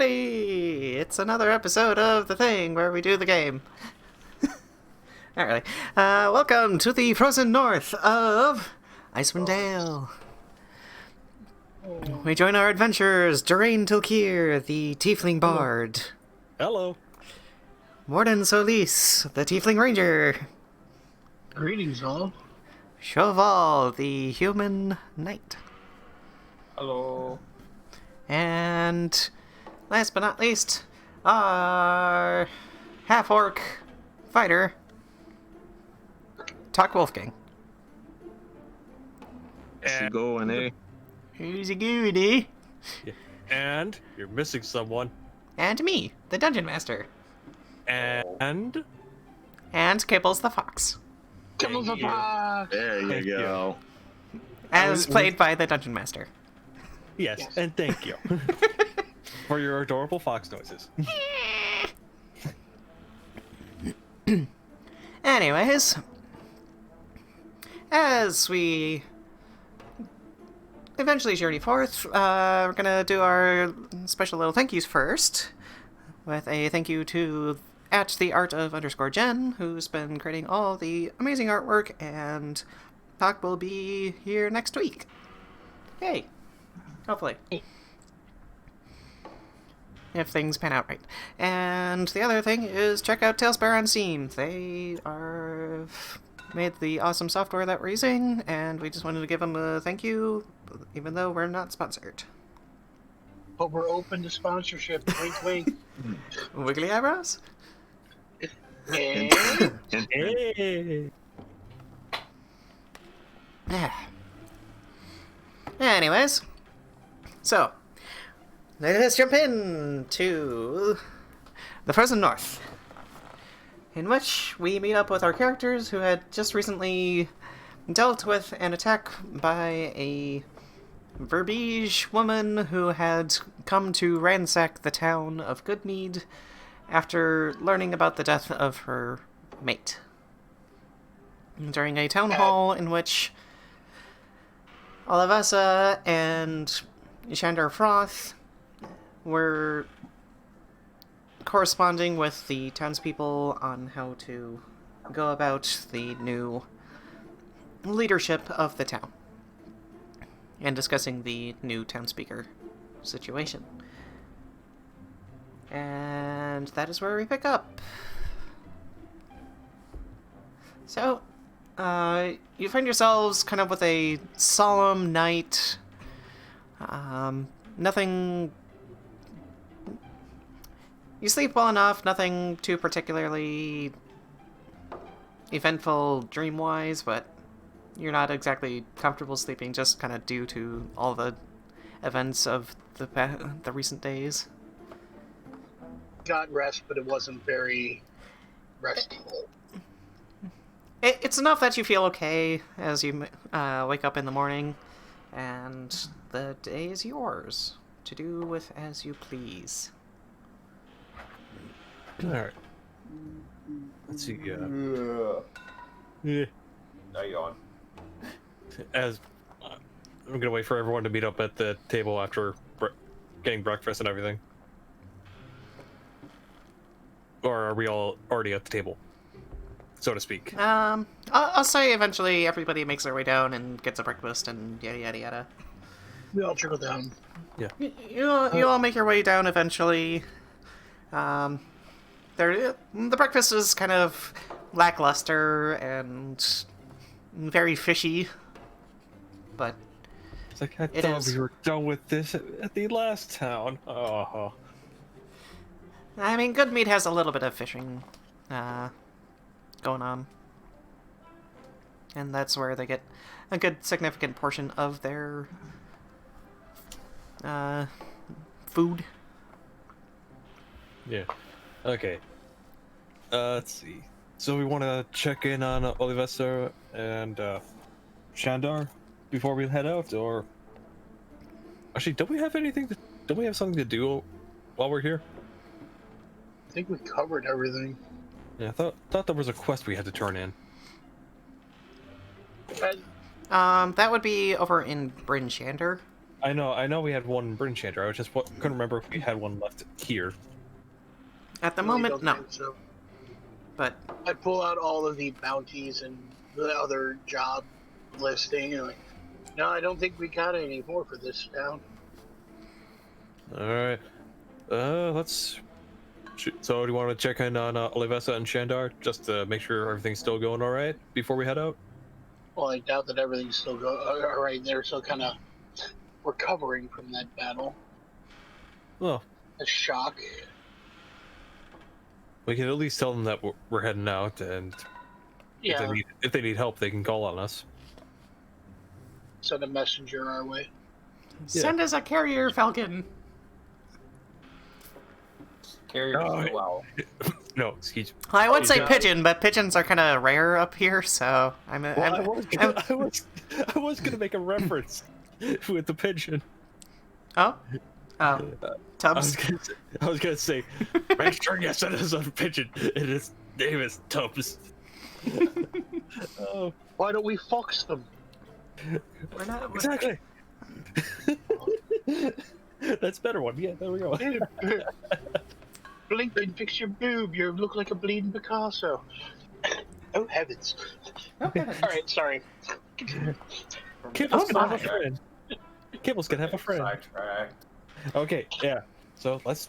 everybody! It's another episode of The Thing where we do the game. Alright, welcome to the frozen north of Icewind Dale. We join our adventurers, Dearaen Tul'kir, the Tiefling Bard. Hello. Mordin Solus, the Tiefling Ranger. Greetings, all. Sho Val, the Human Knight. Hello. And last but not least, our half-orc fighter, Tok Wolfgang. How's it going, eh? Who's a goody? And you're missing someone. And me, the Dungeon Master. And Kibbles the Fox. Kibbles the Fox! There you go. As played by the Dungeon Master. yes, and thank you for your adorable fox noises. Anyways, as we eventually journey forth, we're gonna do our special little thank yous first, with a thank you to @theart_of_Jen, who's been creating all the amazing artwork, and Tok will be here next week. Yay! Hopefully. If things pan out right. And the other thing is check out Tailspire on Steam. They are made the awesome software that we're using, and we just wanted to give them a thank you, even though we're not sponsored. But we're open to sponsorship. Wink, wink. Wiggly eyebrows? And Hey. Anyways, so let's jump into the Frozen North, in which we meet up with our characters who had just recently dealt with an attack by a Verbeege woman who had come to ransack the town of Goodmead after learning about the death of her mate. During a town hall in which Omaedascruffy and Shandar Froth were corresponding with the townspeople on how to go about the new leadership of the town, and discussing the new townspeaker situation. And that is where we pick up. So, you find yourselves kind of with a solemn night. Nothing... You sleep well enough, nothing too particularly eventful dream-wise, but you're not exactly comfortable sleeping, just kind of due to all the events of the recent days. got rest, but it wasn't very restful. It's enough that you feel okay as you wake up in the morning, and the day is yours to do with as you please. Alright. Let's see. Yeah. Now yawn. As I'm gonna wait for everyone to meet up at the table after getting breakfast and everything. Or are we all already at the table, so to speak? I'll say eventually everybody makes their way down and gets a breakfast and yada yada yada. We all trickle down. Yeah. You all make your way down eventually. The breakfast is kind of lackluster and very fishy, but It's like I thought we were done with this at the last town. Oh. I mean, Goodmead has a little bit of fishing going on. And that's where they get a good significant portion of their food. Yeah. Okay. Let's see. So we want to check in on Omaedascruffy and Shandar before we head out, or actually, don't we have something to do while we're here? I think we covered everything. Yeah, I thought there was a quest we had to turn in. That would be over in Bryn Shander. I know we had one in Bryn Shander. I just couldn't remember if we had one left here. At the I moment, don't no. think so. But I pull out all of the bounties and the other job listing and like, no, I don't think we got any more for this town. Alright. Let's... So, do you want to check in on Olivessa and Shandar, just to make sure everything's still going alright before we head out? Well, I doubt that everything's still all right. They're still kind of recovering from that battle. Well, A shock. we can at least tell them that we're heading out, and Yeah, if they need help, they can call on us. send a messenger our way. send us a carrier, Falcon. Carriers Oh, go well. No, excuse me. I would say Yeah. pigeon, but pigeons are kind of rare up here, so I'm I was gonna make a reference with the pigeon. oh, I Tubbs. was gonna say, make sure you send us a pigeon, and his name is Tubbs. Oh, Why don't we fox them? We're not. exactly. That's a better one. Yeah, there we go. Blink and fix your boob. You look like a bleeding Picasso. Oh heavens! All right, sorry. Kibble's gonna have a my. friend. Kibble's gonna have a friend. Sidetrack. Okay, yeah. So let's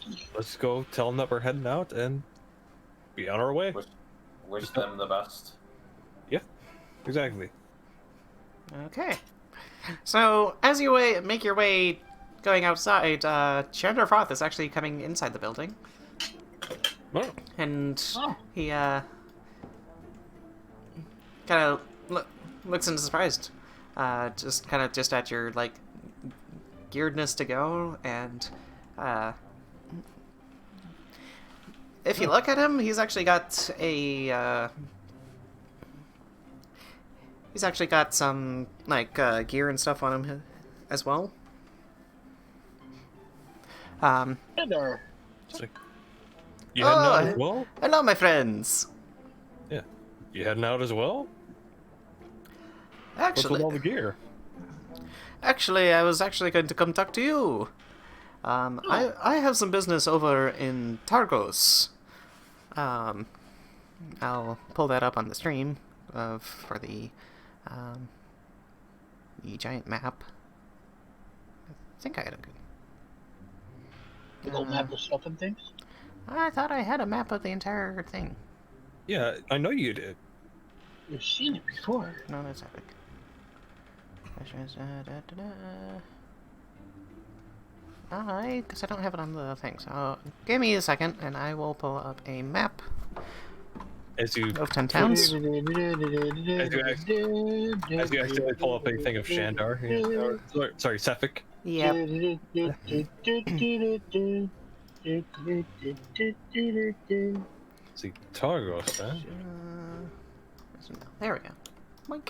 go tell them that we're heading out and be on our way. Wish them the best. Yeah, exactly. Okay. So as you make your way going outside, Shandar Froth is actually coming inside the building, Oh, and Oh. he kind of looks in surprised, just at your like gearedness to go, and if you look at him, he's actually got some like gear and stuff on him as well. Shandar. it's like, you heading out Oh. as well? Hello, my friends. Yeah, you heading out as well? What's with all the gear? Actually, I was actually going to come talk to you. I have some business over in Targos. I'll pull that up on the stream for the giant map. I think I had a good. Big old map of stuff and things. I thought I had a map of the entire thing. Yeah, I know you did. You've seen it before. No, that's epic. Because I don't have it on the thing. So give me a second, and I will pull up a map As you of 10 towns. as you actually pull up anything of Shandar. Sorry, Sephek. Yep. See, Targos, huh? There we go. Boink.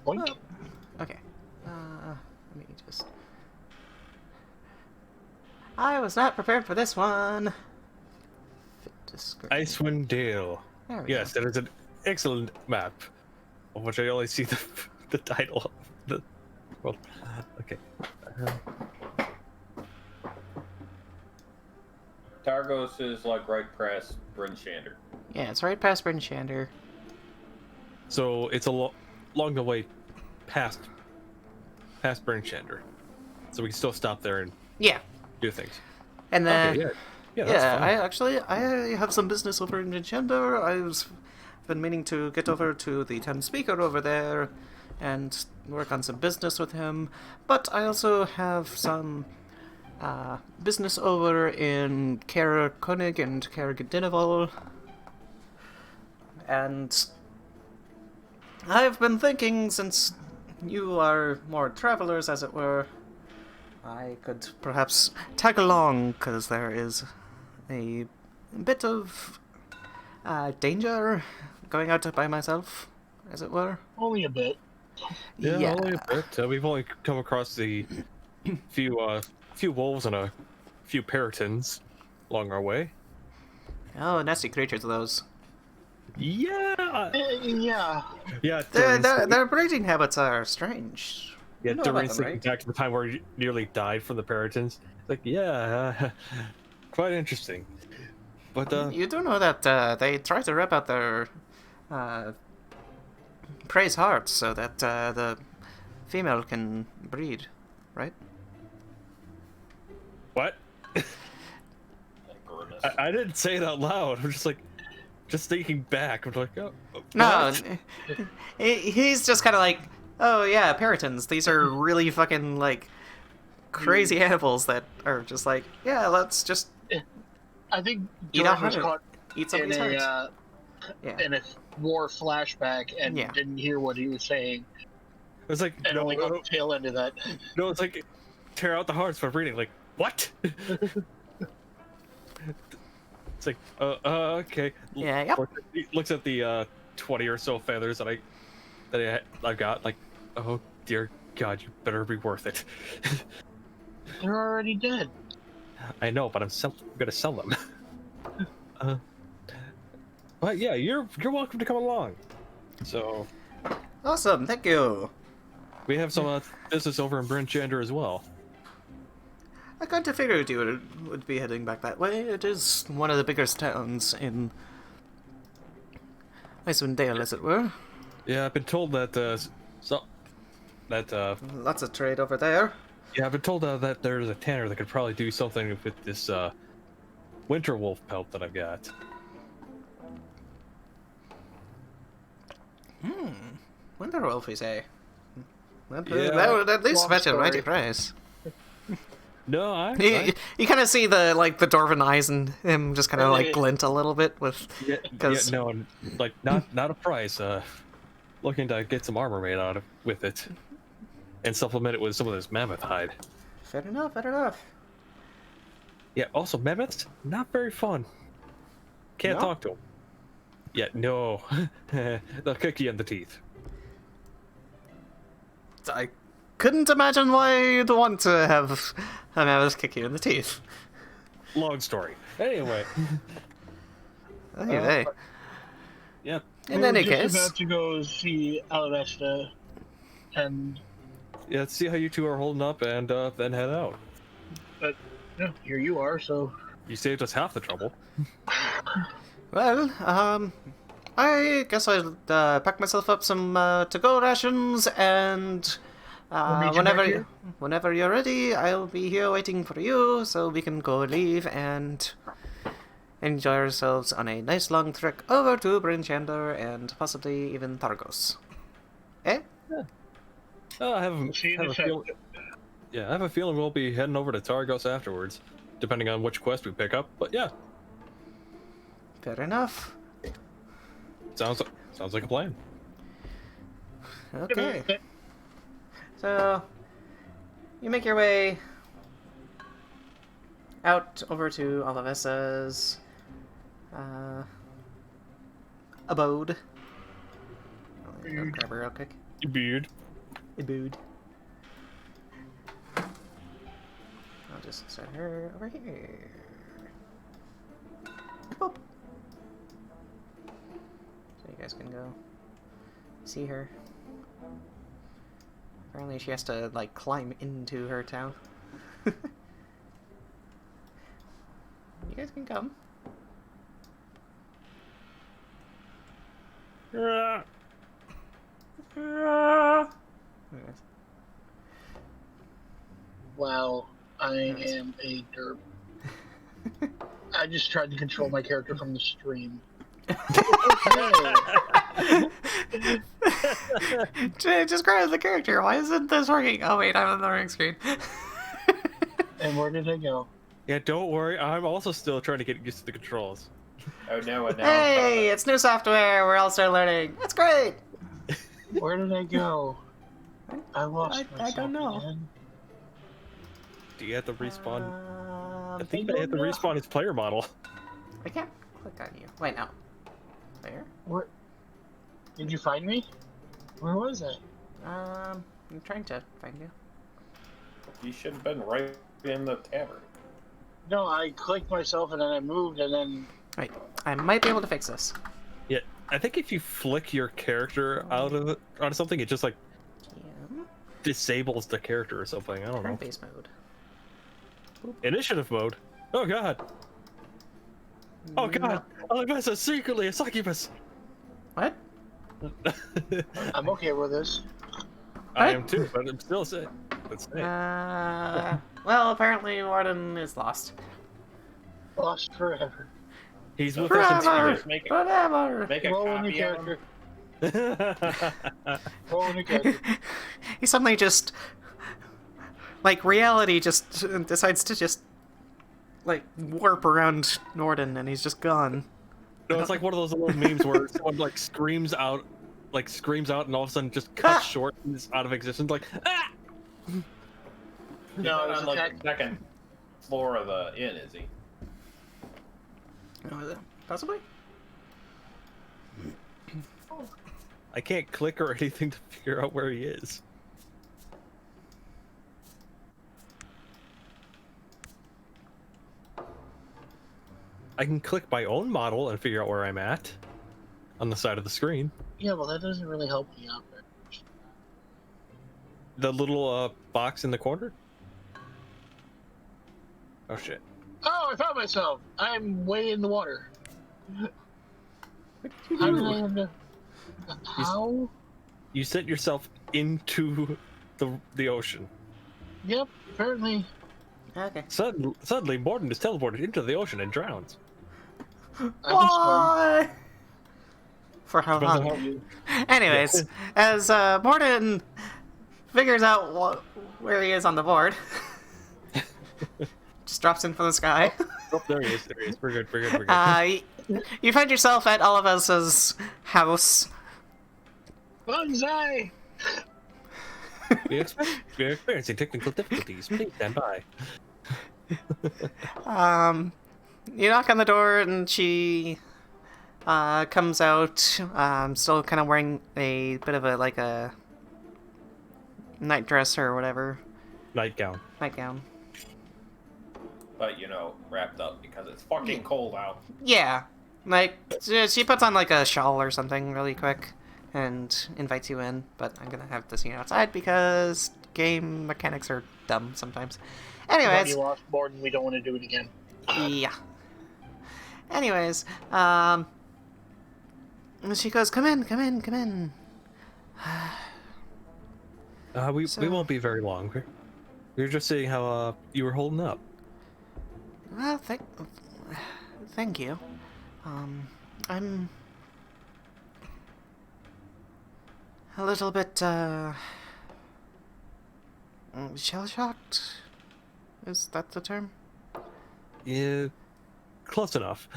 Boink. Okay. Let me just. I was not prepared for this one. Fit description. Icewind Dale. There we Yes, go. that is an excellent map, of which I only see the title of the world. Okay. Targos is like right past Bryn Shander. Yeah, it's right past Bryn Shander. So it's along the way past Bryn Shander. So we can still stop there and Yeah. do things. And then. Okay, yeah, that's fine. I have some business over in Gender. I've been meaning to get over to the town speaker over there and work on some business with him. But I also have some business over in Kaer Konig and Kaer Gdinival. And I've been thinking, since you are more travelers, as it were, I could perhaps tag along, because there is a bit of danger going out by myself, as it were. Only a bit. Yeah, only a bit. We've only come across the few wolves and a few peritons along our way. Oh, nasty creatures, those. Yeah. Yeah. Yeah. Their breeding habits are strange. Yeah, know about Dearaen's them, thinking right? back to the time where he nearly died from the Puritans. Like, yeah, quite interesting. But You do know that they try to rip out their prey's hearts so that the female can breed, right? what? Thank goodness. I didn't say it out loud. I'm just thinking back. I'm like, oh, No, what? he's just kind of like, oh yeah, Puritans. These are really fucking like crazy animals that are just like, yeah, let's just I think eat George was 100, caught eat in somebody's hearts. Yeah. in a war flashback and Yeah. didn't hear what he was saying, It was like, and no, only got no, the tail end of that. no, it's like, tear out the hearts for reading. Like, what? It's like, okay. Yeah, yep. He looks at the 20 or so feathers that I got. Like, oh dear God, you better be worth it. They're already dead. I know, but I'm gonna sell them. But yeah, you're welcome to come along. So Awesome, thank you. we have some business over in Bryn Shander as well. I kind of figured you would be heading back that way. It is one of the biggest towns in Icewind Dale, as it were. Yeah, I've been told that Lots of trade over there. yeah, I've been told that there's a tanner that could probably do something with this winter wolf pelt that I've got. Winterwolf, you say? That Yeah. would at least Long fetch a story. mighty price. No, You kind of see the dwarven eyes and him just kind of like glint a little bit with yeah, because no, like not a price. Looking to get some armor made out of with it, and supplement it with some of this mammoth hide. fair enough, fair enough. Yeah. Also, mammoths not very fun. Can't No? talk to them. Yeah. No. They'll kick you in the teeth. I couldn't imagine why you'd want to have a mammoth kick you in the teeth. Long story. Anyway. Anyway, Yeah. in We any were just case, about to go see Alvesta, and Yeah. Let's see how you two are holding up, and then head out. but no, here you are. So You saved us half the trouble. well, I guess I'll pack myself up some to-go rations, and We'll meet you back here? whenever you're ready, I'll be here waiting for you, so we can go leave and enjoy ourselves on a nice long trek over to Bryn Shander and possibly even Targos. Eh? I have, we'll see you in have a a sec. feeling. Yeah, I have a feeling we'll be heading over to Targos afterwards, depending on which quest we pick up. But yeah, Fair enough. sounds like a plan. Okay. So, you make your way out over to Olivesa's abode. I'll grab her real quick. Beard. Abode. I'll just set her over here. Boop. So you guys can go see her. Apparently she has to, like, climb into her town. You guys can come. Anyways. Wow, I am a derp. I just tried to control my character from the stream. Just grab the character. Why isn't this working? Oh wait, I'm on the wrong screen. And where did I go? Yeah, don't worry. I'm also still trying to get used to the controls. Oh no, and now Hey, it's new software. We're all still learning. That's great. Where did I go? I lost I myself don't know. again. Do you have to respawn? I I think I have to respawn his player model. I can't click on you. Wait, no. There? Where? Did you find me? Where was I? I'm trying to find you. you should have been right in the tavern. No, I clicked myself and then I moved and then. Wait, I might be able to fix this. Yeah, I think if you flick your character out of something, it just like Yeah. disables the character or something. I don't know. Turn-based mode. Initiative mode. Oh god. Oh god. Alibessa secretly a succubus. What? I'm okay with this. I am too, but I'm still sick. Let's say. Well, apparently Mordin is lost. Lost forever. He's with us in Forever! spirit. Make Forever! make a Roll a new copy of him. character. Roll a new character. He suddenly just, like, reality just decides to just, like, warp around Mordin, and he's just gone. No, it's like one of those little memes where someone like screams out, and all of a sudden just cuts short and is out of existence. Like, ah! No, He's it's on like attack. the second floor of the inn, is he? Possibly? I can't click or anything to figure out where he is. I can click my own model and figure out where I'm at on the side of the screen. Yeah, well, that doesn't really help me out there. The little box in the corner. Oh shit. Oh, I found myself. I'm way in the water. How did I end up? How? You sent yourself into the ocean. Yep, apparently. Okay. Suddenly, Mordin is teleported into the ocean and drowns. I can swim. What? For how Depends on long? Anyways, as Mordin figures out where he is on the board, just drops in from the sky. Oh, there he is. There he is. We're good. We're good. We're good. You find yourself at Olives's house. Bonsai! We're experiencing technical difficulties. Please stand by. You knock on the door and she comes out, still kind of wearing a bit of a night dress or whatever. Nightgown. Nightgown. But you know, wrapped up because it's fucking cold out. Yeah. Like, she puts on like a shawl or something really quick and invites you in, but I'm gonna have to see you outside because game mechanics are dumb sometimes. When Anyways. you lost Mordin, we don't want to do it again. Yeah. Anyways, she goes, come in. We won't be very long. We're just seeing how you were holding up. Well, thank you. I'm a little bit, shell-shocked? Is that the term? Yeah, close enough.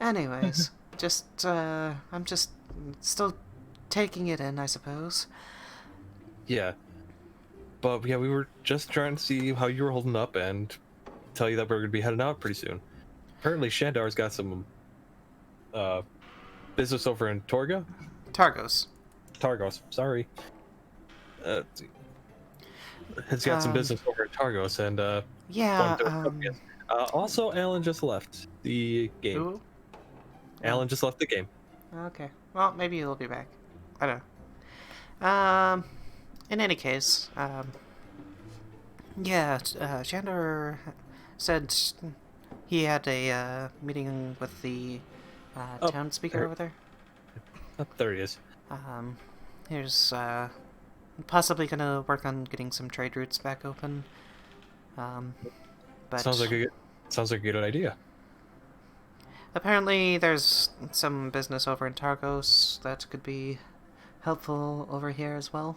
Anyways, I'm just still taking it in, I suppose. Yeah. But yeah, we were just trying to see how you were holding up and tell you that we're going to be heading out pretty soon. Apparently Shandar's got some business over in Targos. Targos, sorry. Has got some business over in Targos and Yeah, also Alan just left the game. Who? Alan just left the game. Okay. Well, maybe he'll be back. I don't know. In any case, yeah, Shandar said he had a meeting with the town speaker over there. Oh, there he is. He was possibly gonna work on getting some trade routes back open. But Sounds like a good idea. apparently there's some business over in Targos that could be helpful over here as well.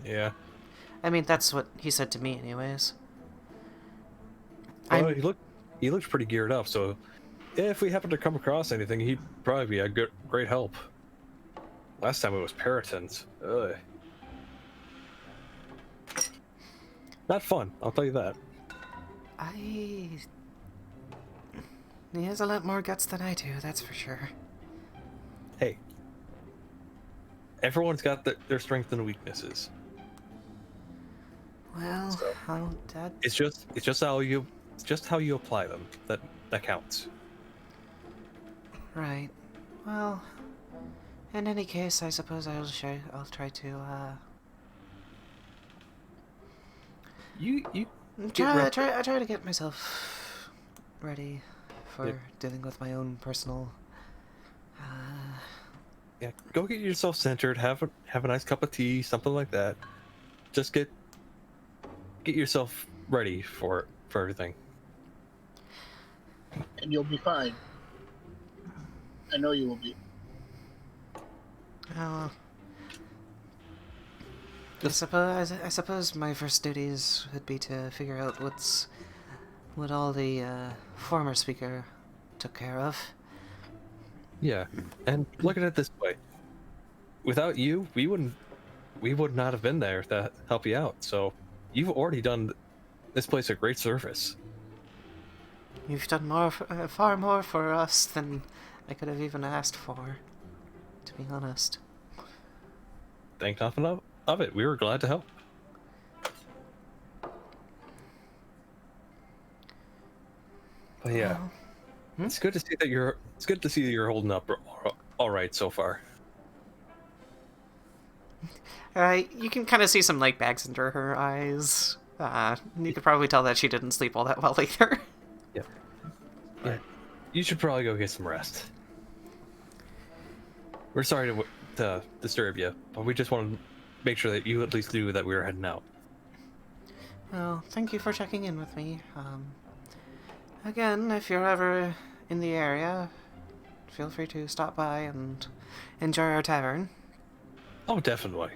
Yeah. I mean, that's what he said to me anyways. Well, he looked pretty geared up, so if we happen to come across anything, he'd probably be a great help. Last time it was Puritans. Ugh. Not fun, I'll tell you that. He has a lot more guts than I do, that's for sure. Hey, everyone's got their strengths and weaknesses. Well, So, that... it's just how you apply them that counts. Right. Well, In any case, I suppose I'll try to You try to get myself ready for dealing with my own personal. Yeah, go get yourself centered. Have a nice cup of tea, something like that. Just get yourself ready for everything. And you'll be fine. I know you will be. I suppose my first duties would be to figure out what all the former speaker took care of. Yeah, and look at it this way: without you, we would not have been there to help you out. So, you've already done this place a great service. You've done far more for us than I could have even asked for, to be honest. Think nothing of it. We were glad to help. But yeah, it's good to see that you're holding up all right so far. You can kind of see some like bags under her eyes. You could probably tell that she didn't sleep all that well either. Yeah, you should probably go get some rest. We're sorry to disturb you, but we just want to make sure that you at least knew that we were heading out. Well, thank you for checking in with me. Again, if you're ever in the area, feel free to stop by and enjoy our tavern. Oh, definitely.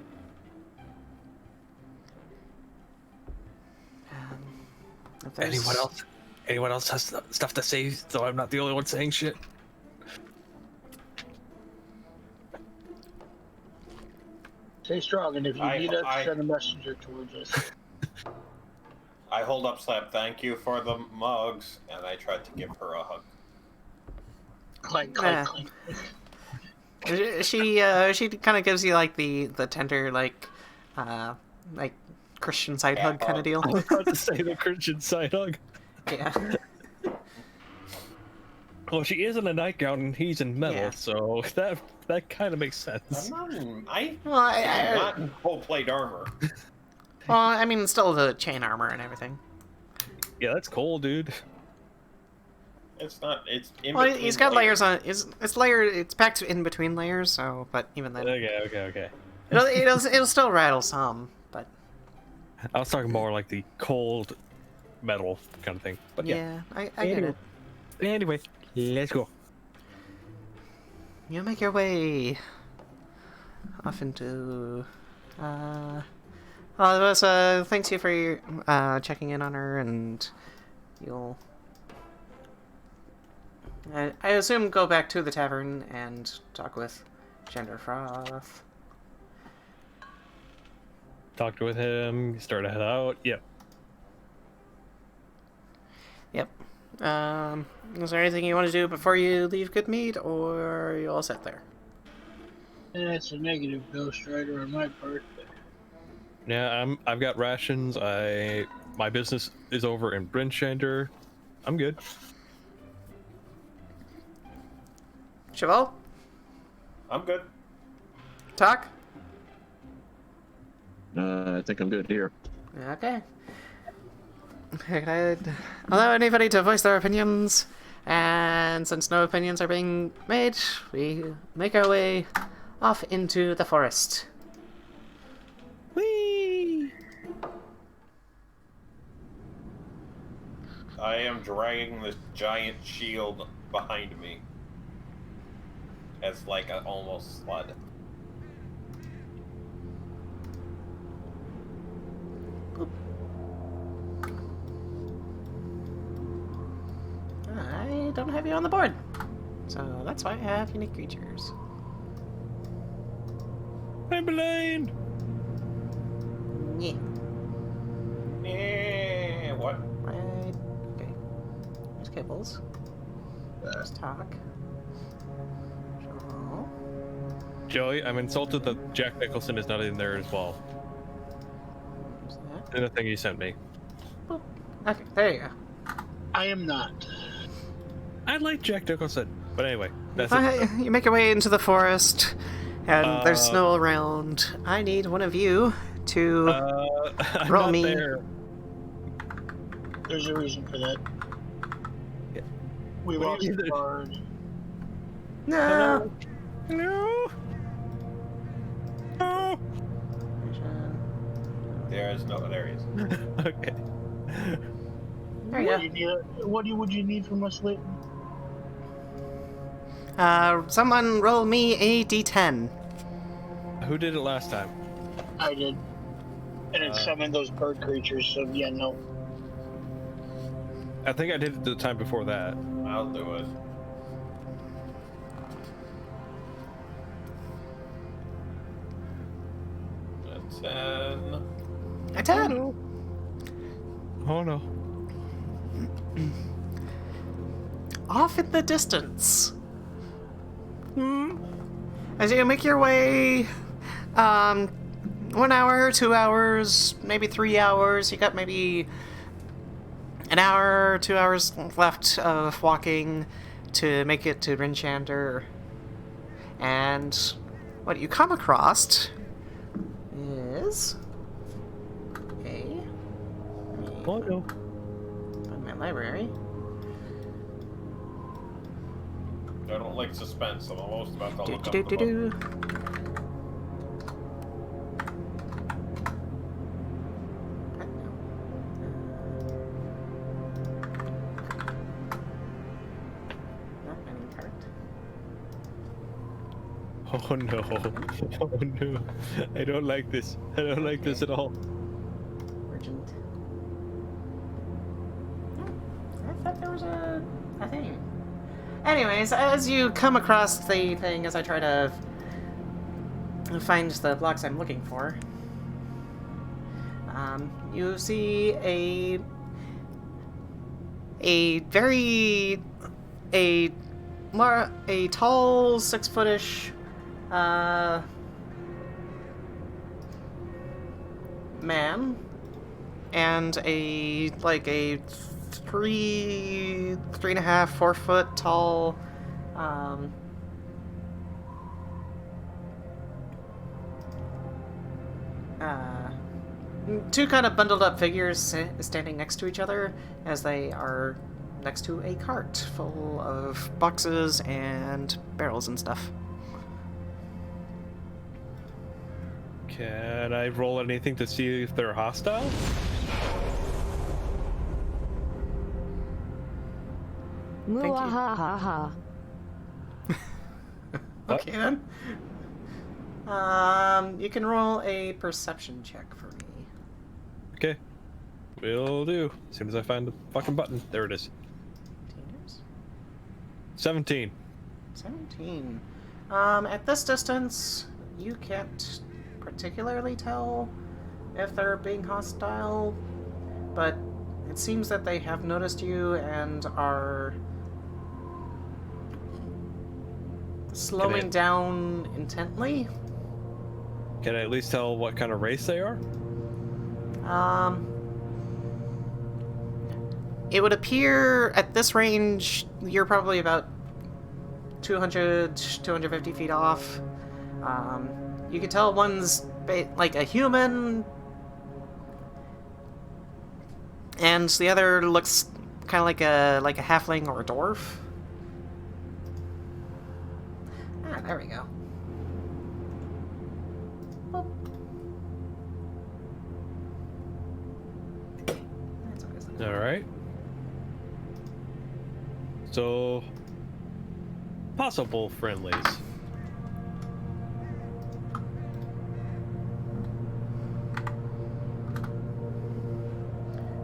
If there's... Anyone else has stuff to say, so I'm not the only one saying shit? Stay strong, and if you need us, send a messenger towards us. I hold up Slap, thank you for the mugs, and I tried to give her a hug. Clank, clank, clank. She kind of gives you like the tender like Christian side hug kind of deal. I was about to say the Christian side hug. Yeah. Well, she is in a nightgown and he's in metal, so that kind of makes sense. I'm Well, not in full plate armor. Well, I mean, still the chain armor and everything. Yeah, that's cool, dude. It's not. It's in Well, between he's got layers on. It's layered. It's packed in between layers. So, but even then, Okay. it'll still rattle some. But I was talking more like the cold metal kind of thing. But yeah, I get it. Anyway, let's go. You make your way off into. Thanks you for your, checking in on her, and you'll. I assume go back to the tavern and talk with Shandar Froth. Talked with him, start to head out. Yep. Is there anything you want to do before you leave Goodmead, or are you all set there? That's a negative, Ghost Rider, on my part. Yeah, I've got rations. My business is over in Bryn Shander. I'm good. Sho Val? I'm good. Tok? I think I'm good here. Okay. Can I allow anybody to voice their opinions? And since no opinions are being made, we make our way off into the forest. Whee! I am dragging this giant shield behind me as like an almost sled. I don't have you on the board, so that's why I have unique creatures. I'm blind. Yeah. Yeah, what? Right. Okay. There's Kibbles. There's Tok. Sho. Joey, I'm insulted that Jack Nicholson is not in there as well. There's that. In the thing you sent me. Boop. Okay, there you go. I am not. I like Jack Nicholson, but anyway, that's it. You make your way into the forest, And there's snow around. I need one of you to I'm roll not me. there. There's a reason for that. Yeah. We What lost do you the do? guard. No. No. No. There is no. There he is. Okay. There you go. What would you need from us, Hlin? Someone roll me a d10. Who did it last time? I did. And it summoned those bird creatures, so yeah, no. I think I did it the time before that. I'll do it. A 10. A 10. Oh no. Off in the distance. As you make your way, 1 hour, 2 hours, maybe 3 hours. You got maybe an hour, 2 hours left of walking to make it to Bryn Shander. And what you come across is Oh no. in my library. I don't like suspense, so I'm almost about to look up the book. Do-do-do-do-do. Oh no. Oh no. I don't like this. I don't like this at all. Urgent. I thought there was a thing. Anyways, as you come across the thing, as I try to find the blocks I'm looking for, you see a tall 6-footish man and a 3.5, 4 foot tall two kind of bundled up figures standing next to each other as they are next to a cart full of boxes and barrels and stuff. Can I roll anything to see if they're hostile? Muahaha. Okay then. You can roll a perception check for me. Okay. Will do. As soon as I find the fucking button. There it is. 17. 17. At this distance, you can't particularly tell if they're being hostile, but it seems that they have noticed you and are slowing down intently. Can I at least tell what kind of race they are? It would appear at this range you're probably about 200, 250 feet off. You can tell one's like a human, and the other looks kind of like a halfling or a dwarf. Ah, there we go. Oh. That's always the- All right. So, possible friendlies.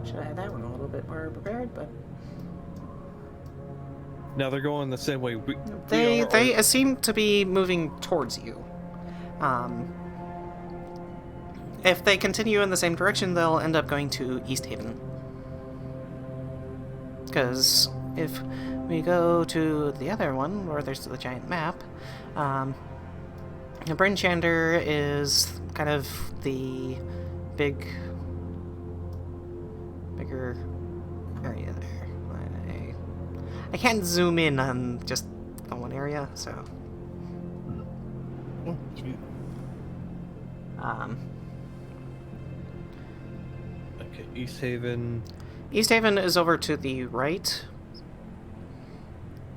Should have had that one a little bit more prepared, but Now they're going the same way they we are, seem to be moving towards you. If they continue in the same direction, they'll end up going to East Haven. Because if we go to the other one, where there's the giant map, Bryn Shander is kind of the bigger area there. I can't zoom in on just the one area, so. Okay, East Haven. East Haven is over to the right.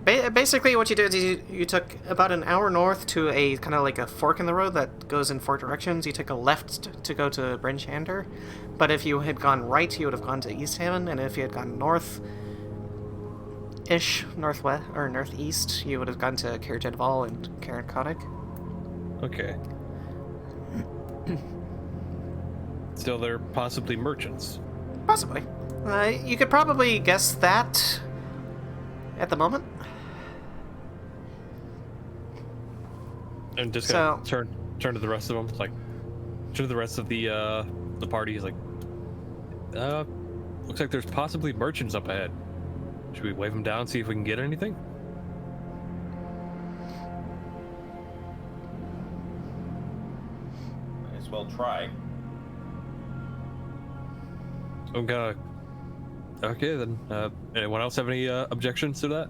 Basically, what you did is you took about an hour north to a kind of like a fork in the road that goes in 4 directions. You took a left to go to Bryn Shander, but if you had gone right, you would have gone to East Haven, and if you had gone north-ish, northwest, or northeast, you would have gone to Caer Jedval and Caer Konig. Okay. Still, they're possibly merchants. Possibly. You could probably guess that at the moment. And just So- gonna turn to the rest of them, like turn to the rest of the party. He's like, looks like there's possibly merchants up ahead. Should we wave them down, see if we can get anything? Might as well try. I'm gonna. Okay, then. Anyone else have any objections to that?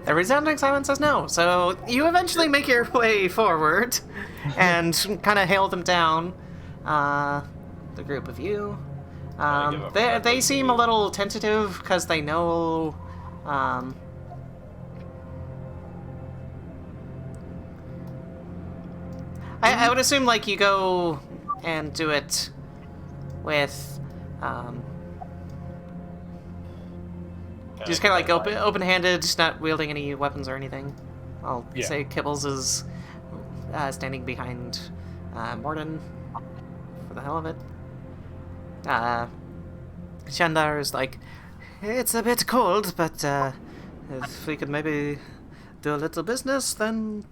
The resounding silence says no, so you eventually make your way forward and kind of hail them down. The group of you. They seem a little tentative because they know. I would assume like you go and do it with. Just kind of like open-handed, just not wielding any weapons or anything. I'll say Kibbles is standing behind Mordin for the hell of it. Shandar is like, it's a bit cold, but if we could maybe do a little business, then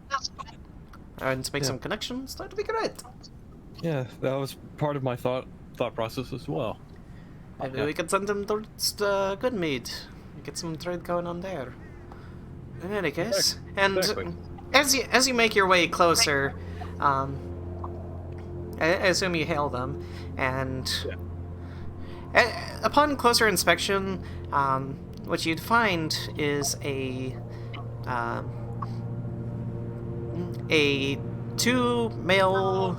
and make some connections, that'd be great. Yeah, that was part of my thought process as well. Maybe we could send them towards Goodmead. Get some trade going on there. In any case, Exactly. and as you make your way closer, I assume you hail them, and upon closer inspection, what you'd find is a 2 male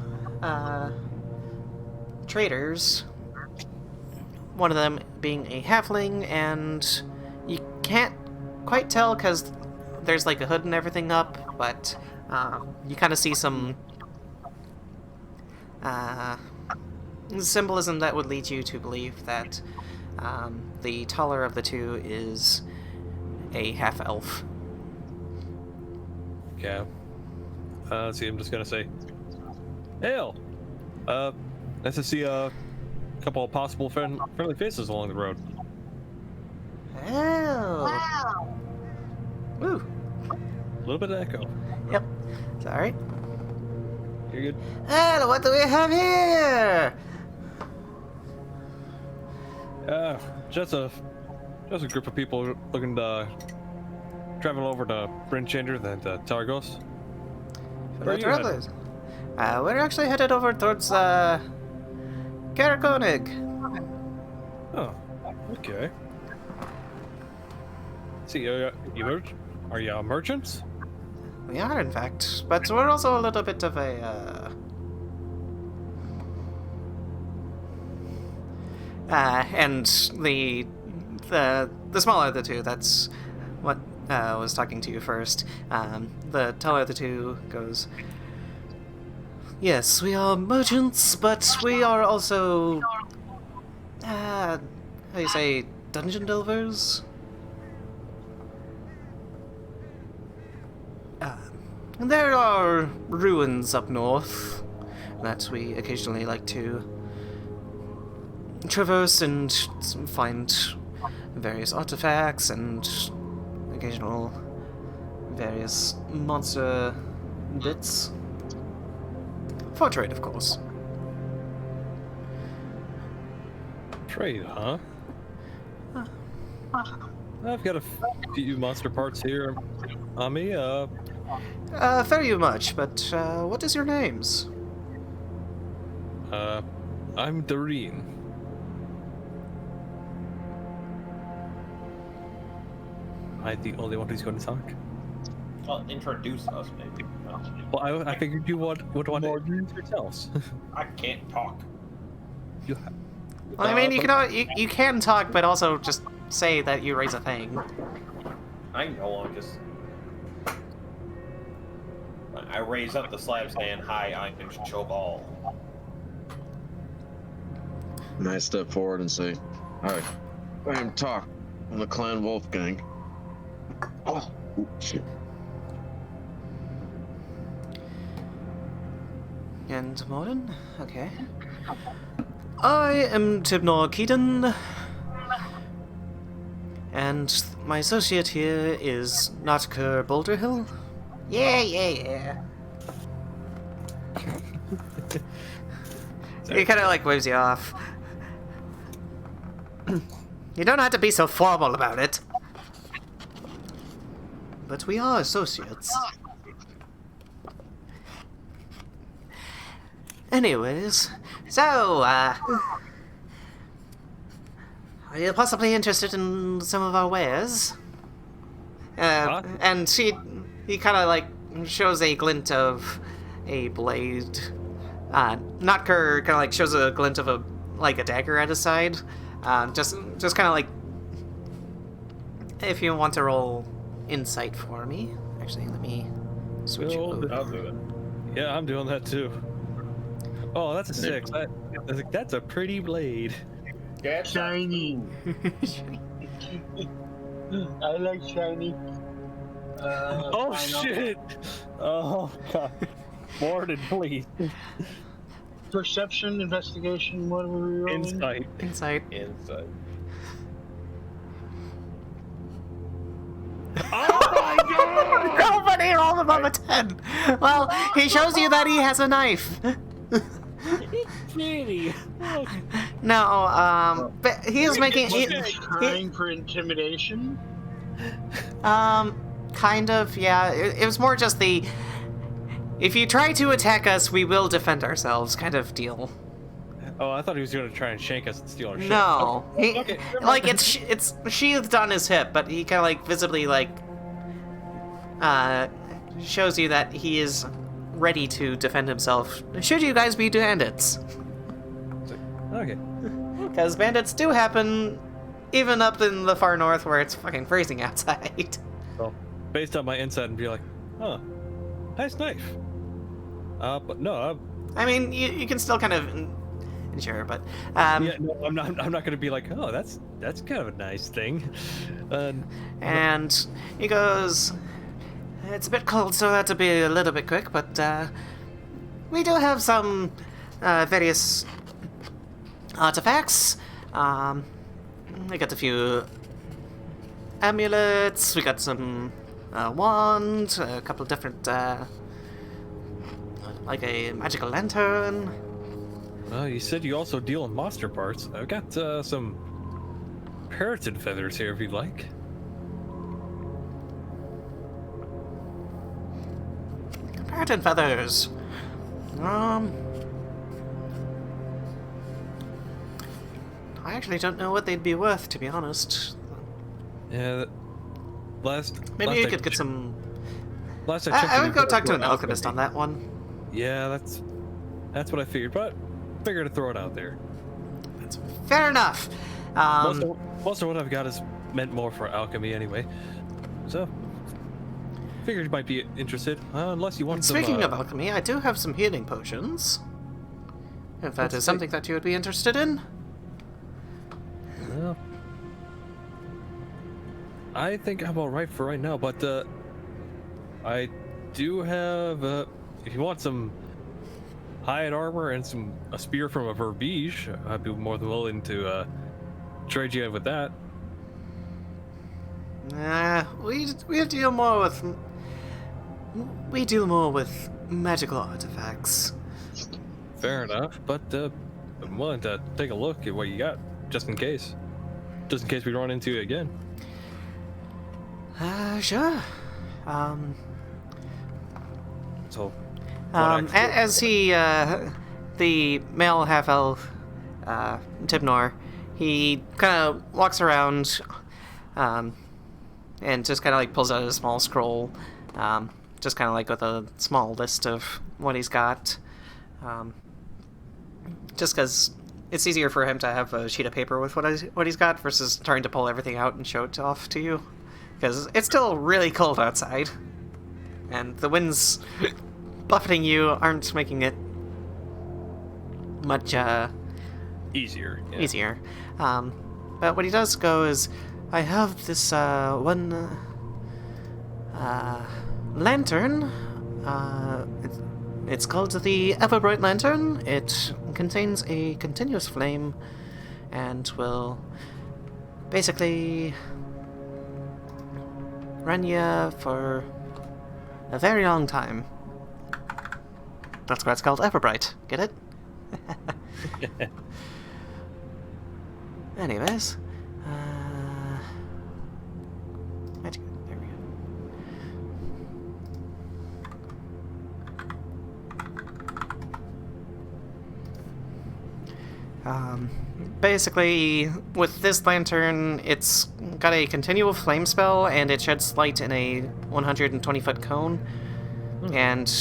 traders. One of them being a halfling, and you can't quite tell because there's like a hood and everything up, but you kind of see some symbolism that would lead you to believe that the taller of the two is a half-elf. Okay. Let's see, I'm just gonna say, hail! Nice to see a couple of possible friendly faces along the road. Oh! Wow. Woo! A little bit of echo. Yep. Sorry. You're good. And what do we have here? Just a group of people looking to travel over to Bryn Shander, then to Targos. Where are you headed? We're actually headed over towards Caer Konig. Oh, okay. See, are you merchants? We are, in fact, but we're also a little bit of a and the smaller of the two, that's what was talking to you first. The taller of the two goes, yes, we are merchants, but we are also, how do you say, dungeon delvers? There are ruins up north that we occasionally like to traverse and find various artifacts and occasional various monster bits. For trade, of course. Trade, huh? I've got a few monster parts here on me. Very much, but what is your names? I'm Dearaen. Am I the only one who's going to talk? Well, introduce us, maybe. No, Well, I figured you would want to Mordin. introduce yourselves. I can't talk. You have. Well, I mean, you can talk, but also just say that you raise a thing. I know, I'm just... I raise up the slab stand. Hi, I'm Sho Val. And I step forward and say, "Hi, I am Tok from the Clan Wolfgang." Oh, shit. And Mordin? Okay. I am Notuagin, and my associate here is Notuagin Boulderhill. Yeah. He kind of like waves you off. You don't have to be so formal about it. But we are associates. Anyways, so, are you possibly interested in some of our wares? And he kind of like shows a glint of a blade. Notker kind of like shows a glint of a dagger at his side. Just kind of like, if you want to roll insight for me. Actually, let me switch it over. I'll do it. Yeah, I'm doing that too. Oh, that's a 6. That's a pretty blade. Get Shiny. I like shiny. Oh shit! Oh god. Mordin, please. Perception, investigation, what were we rolling? Insight. Insight. inside. Oh my god! Nobody rolled above a 10! Well, he shows you that he has a knife. Pretty. No, but he is making... Trying for intimidation? Kind of, yeah. It was more just the... If you try to attack us, we will defend ourselves kind of deal. Oh, I thought he was going to try and shank us and steal our shit. No. Oh, He, okay. like, it's sheathed on his hip, but he kind of, like, visibly, like, shows you that he is ready to defend himself, should you guys be bandits. Okay. Because bandits do happen even up in the far north where it's fucking freezing outside. Well, based on my insight, and be like, huh, nice knife. But no, I mean, you can still kind of ensure, but yeah, no, I'm not gonna be like, oh, that's kind of a nice thing. And he goes, it's a bit cold, so that to be a little bit quick, but we do have some various artifacts. We got a few amulets, we got some wand, a couple of different, like a magical lantern. Well, you said you also deal in monster parts. I've got some parroted feathers here if you'd like. Parrot feathers. I actually don't know what they'd be worth, to be honest. Yeah, Maybe last you I could get checked- some... Last I checked, I you would go could talk to throw an it out alchemist for on me. that one. Yeah, that's what I figured, but figured to throw it out there. That's fair enough. Most of what I've got is meant more for alchemy anyway, so figured you might be interested, unless you want some. Speaking of alchemy, I do have some healing potions. If that Let's is see. something that you would be interested in. Well, I think I'm all right for right now, but I do have. If you want some hide armor and a spear from a Verbiege, I'd be more than willing to trade you with that. We deal more with magical artifacts. Fair enough, but I'm willing to take a look at what you got, just in case we run into it again. Sure. So, As he, the male half-elf, Tibnor, he kind of walks around, and just kind of like pulls out a small scroll, Just kind of like with a small list of what he's got. Just because it's easier for him to have a sheet of paper with what he's got versus trying to pull everything out and show it off to you. Because it's still really cold outside. And the winds buffeting you aren't making it much Easier. Yeah. easier. But what he does go is, I have this one lantern. It's called the Everbright Lantern. It contains a continuous flame and will basically run you for a very long time. That's why it's called Everbright. Get it? Anyways, magic. There we go. Basically, with this lantern, it's got a continual flame spell, and it sheds light in a 120-foot cone. And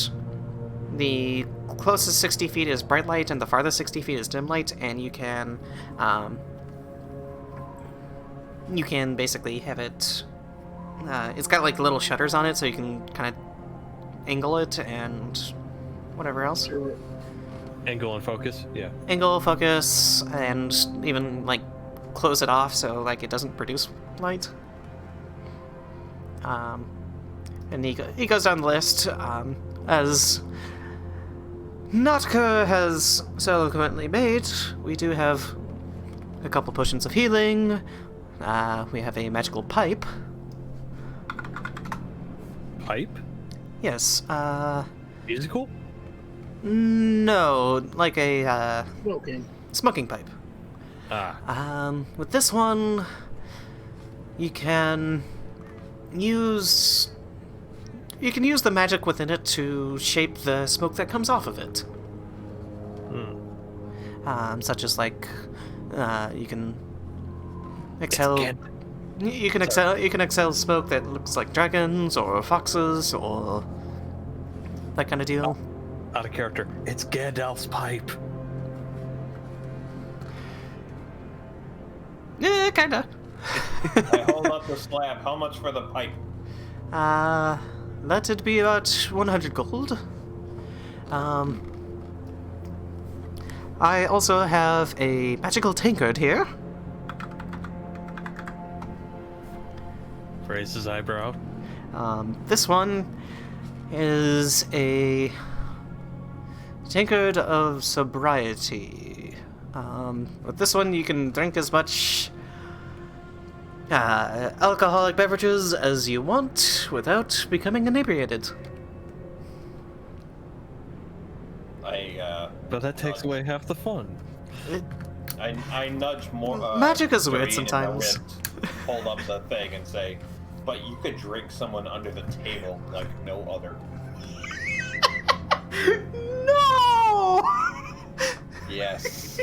the closest 60 feet is bright light, and the farthest 60 feet is dim light, and you can basically have it. It's got like little shutters on it, so you can kind of angle it and whatever else. Angle and focus, yeah. Angle, focus, and even like close it off so like it doesn't produce light. And he goes down the list as Notuagin has so eloquently made. We do have a couple potions of healing. We have a magical pipe. Pipe? Yes. Musical? No, like a Smoking. smoking pipe. With this one, you can use the magic within it to shape the smoke that comes off of it. Such as like you can exhale. You can exhale smoke that looks like dragons or foxes or that kind of deal. Out of character. It's Gandalf's pipe. Yeah, kinda. I hold up the slab. How much for the pipe? That'd be about 100 gold. I also have a magical tankard here. Raise his eyebrow. This one is a tankard of sobriety. With this one, you can drink as much alcoholic beverages as you want without becoming inebriated. But that takes away half the fun. I nudge more. Magic is weird Dearaen in the sometimes. ribs, hold up the thing and say, "But you could drink someone under the table like no other." No! Yes.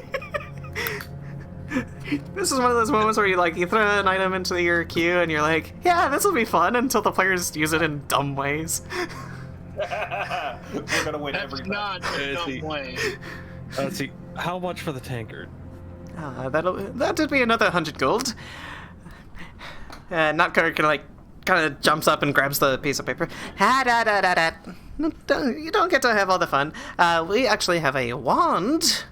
This is one of those moments where you throw an item into your queue and you're like, yeah, this will be fun, until the players use it in dumb ways. We're gonna win That's every not match. a dumb way. Let's see. How much for the tankard? That'd be another 100 gold. Notuagin kind of jumps up and grabs the piece of paper. You don't get to have all the fun. We actually have a wand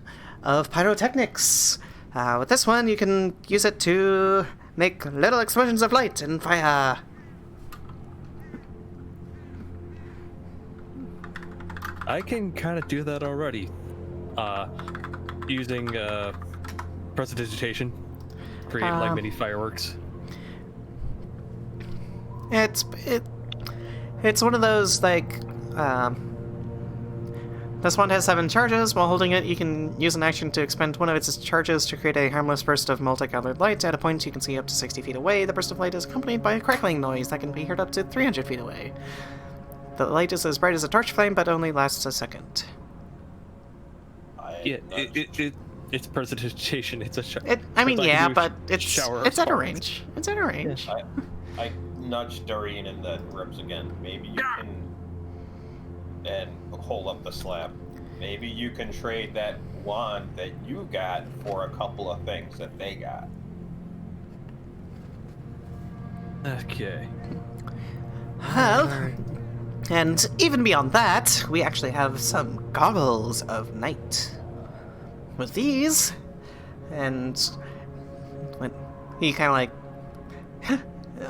of Pyrotechnics. With this one, you can use it to make little explosions of light and fire. I can kind of do that already. Using prestidigitation. Create like mini fireworks. It's one of those this one has 7 charges. While holding it, you can use an action to expend one of its charges to create a harmless burst of multicolored light. At a point you can see up to 60 feet away. The burst of light is accompanied by a crackling noise that can be heard up to 300 feet away. The light is as bright as a torch flame, but only lasts a second. Yeah, it's prestidigitation. It's a shower. But it's at a range. It's at a range. I nudge Dearaen in the ribs again. Maybe you can... And hold up the slab. Maybe you can trade that wand that you got for a couple of things that they got. Okay. Well, and even beyond that, we actually have some goggles of night. With these, and when he kind of like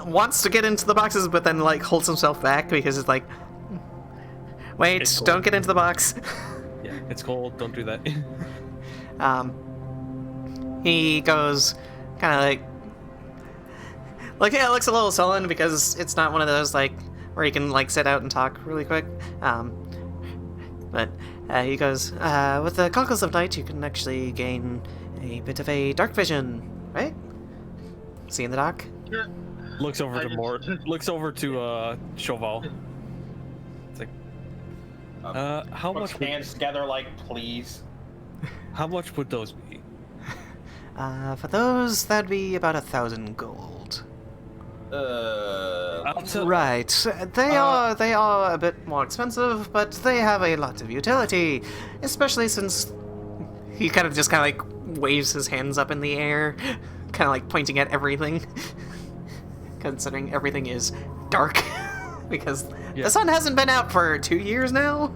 wants to get into the boxes, but then like holds himself back because it's like, wait, don't get into the box. Yeah, it's cold. Don't do that. He goes kind of like yeah, it looks a little sullen because it's not one of those like where you can like sit out and talk really quick. But he goes, with the goggles of night, you can actually gain a bit of a dark vision, right? See in the dark? Yeah. Looks over to looks over to Sho Val. It's like, how Put much? hands together, like, please. How much would those be? For those, that'd be about 1,000 gold. Right. They are a bit more expensive, but they have a lot of utility, especially since he kind of like waves his hands up in the air, kind of like pointing at everything, considering everything is dark because the sun hasn't been out for 2 years now.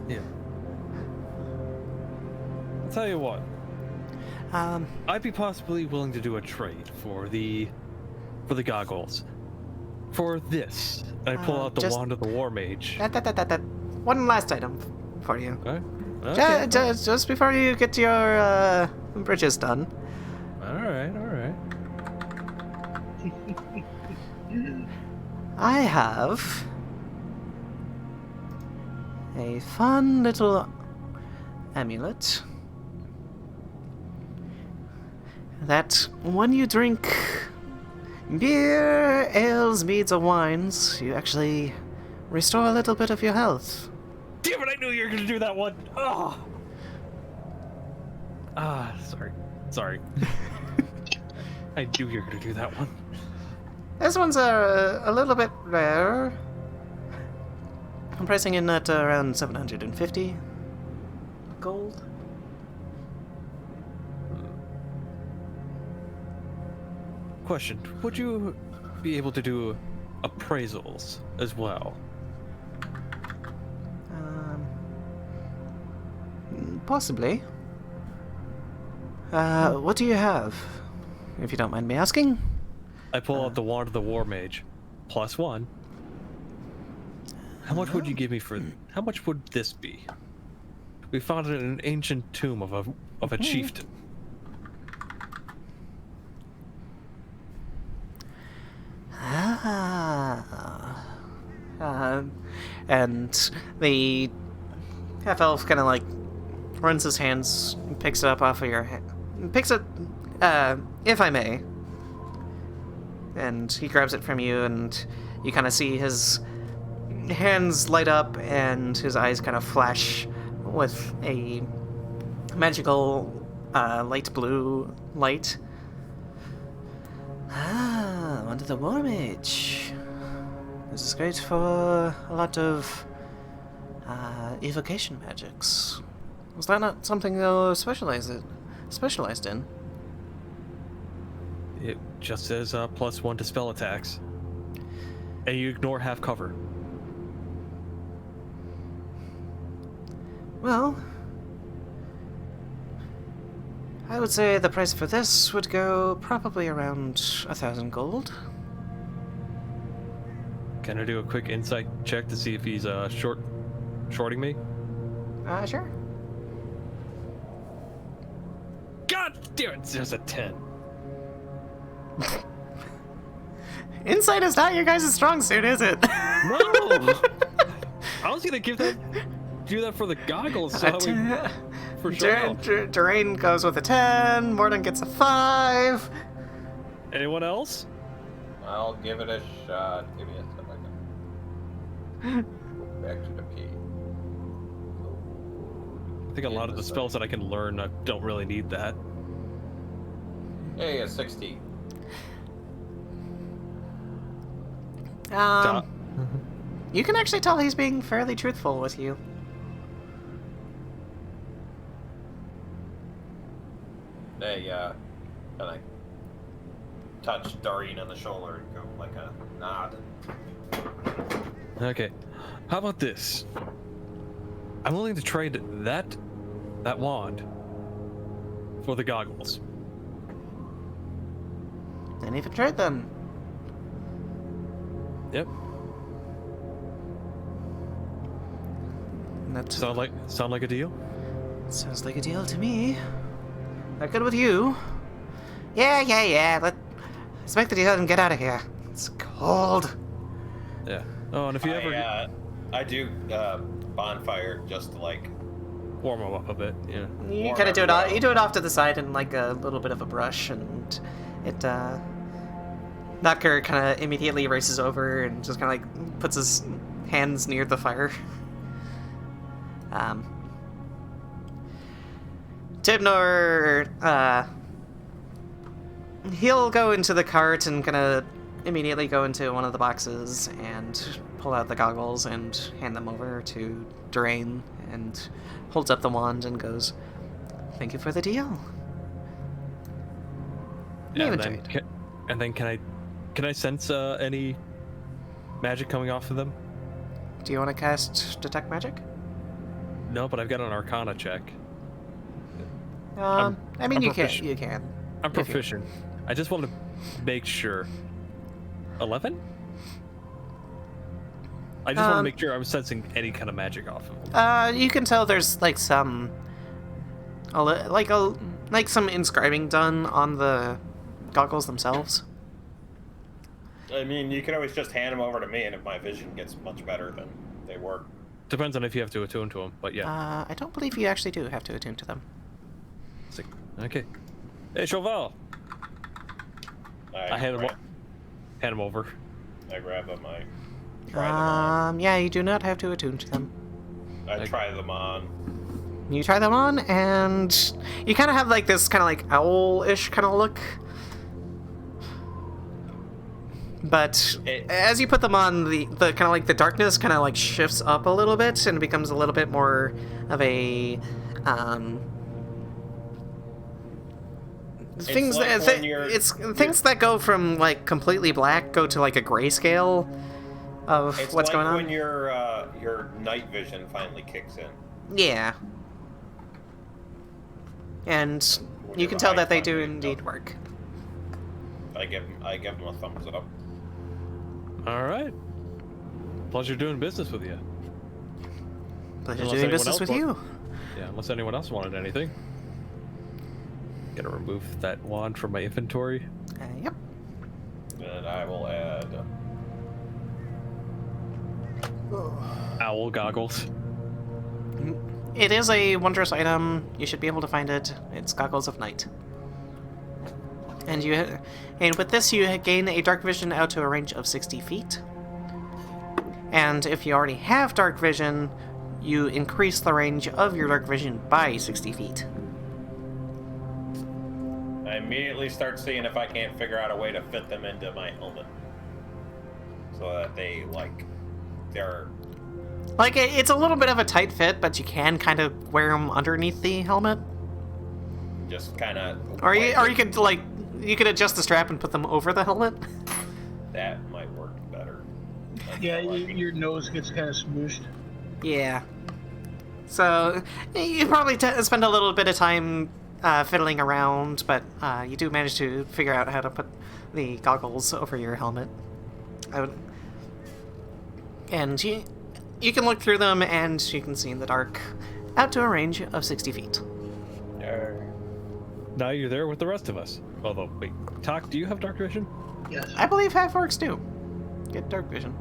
Yeah. I'll tell you what. I'd be possibly willing to do a trade for the goggles. For this, I pull out the wand of the war mage. One last item for you. Okay. Just before you get your bridges done. All right. I have a fun little amulet that when you drink beer, ales, meads, or wines, you actually restore a little bit of your health. Damn it! I knew you were gonna do that one. Oh. Sorry. I knew you were gonna do that one. This one's a little bit rare. I'm pricing in at around 750 gold. Question: would you be able to do appraisals as well? Possibly. What do you have, if you don't mind me asking? I pull out the wand of the war mage, +1. How much would you give me for? How much would this be? We found it in an ancient tomb of a chieftain. And the half-elf kind of like runs his hands, picks it up off of your hand, picks it, if I may, and he grabs it from you, and you kind of see his hands light up, and his eyes kind of flash with a magical light blue light. Wand of the War Mage. This is great for a lot of evocation magics. Was that not something they'll specialized in? It just says +1 to spell attacks, and you ignore half cover. Well, I would say the price for this would go probably around 1,000 gold. Can I do a quick insight check to see if he's shorting me? Sure. God damn it! There's a 10. Insight is not your guys' strong suit, is it? No. I was gonna do that for the goggles. So for sure. Dearaen goes with a 10. Mordin gets a 5. Anyone else? I'll give it a shot. Give me a second. Go back to the P. I think a lot of the spells that I can learn, I don't really need that. Hey, a 16. You can actually tell he's being fairly truthful with you. Hey, and I touch Dearaen on the shoulder and go like a nod. Okay. How about this? I'm willing to trade that wand for the goggles. Then even trade them. Yep. That Sound like a deal? sounds like a deal to me. Not good with you. Yeah. Let's make the deal and get out of here. It's cold. Yeah. Oh, and if you I do bonfire just to like warm them up a bit, yeah. You Warm kind of do it. everyone You do it off to the side in like a little bit of a brush, and it. Notker kind of immediately races over and just kind of like puts his hands near the fire. Tibnor, he'll go into the cart and kind of immediately go into one of the boxes and pull out the goggles and hand them over to Dearaen, and holds up the wand and goes, "Thank you for the deal." Yeah, Even and then can I sense any magic coming off of them? Do you want to cast Detect Magic? No, but I've got an Arcana check. I mean, I'm you proficient. can. You can. I'm If you- proficient. I just want to make sure. 11? I just want to make sure I'm sensing any kind of magic off of them. You can tell there's like some, like some inscribing done on the goggles themselves. I mean, you can always just hand them over to me, and if my vision gets much better, then they work. Depends on if you have to attune to them, but yeah. I don't believe you actually do have to attune to them. Sick. Okay. Hey, Sho Val. I hand him over. I grab them. I try them on. Yeah, you do not have to attune to them. I try them on. You try them on, and you kind of have like this kind of like owl-ish kind of look. But as you put them on, the kind of like the darkness kind of like shifts up a little bit and becomes a little bit more of a things like that when you're- things that go from like completely black go to like a grayscale of It's what's like going on. when your night vision finally kicks in. Yeah. And When you your can tell eyes that they do finally indeed open. work. I give them a thumbs up. All right. Pleasure doing business with you. Pleasure Unless doing anyone business else with want- you. Yeah, unless anyone else wanted anything. Gotta remove that wand from my inventory. Yep. And I will add. Owl goggles. It is a wondrous item. You should be able to find it. It's Goggles of Night. And with this you gain a dark vision out to a range of 60 feet. And if you already have dark vision, you increase the range of your dark vision by 60 feet. I immediately start seeing if I can't figure out a way to fit them into my helmet, so that they're. Like, it's a little bit of a tight fit, but you can kind of wear them underneath the helmet. Just kind of. Or you could adjust the strap and put them over the helmet. That might work better. Yeah, your nose gets kind of smooshed. Yeah. So, you probably spend a little bit of time fiddling around, but you do manage to figure out how to put the goggles over your helmet. And you can look through them, and you can see in the dark out to a range of 60 feet. Now you're there with the rest of us. Although, wait, Tok, do you have dark vision? Yes. I believe half-orcs do get dark vision.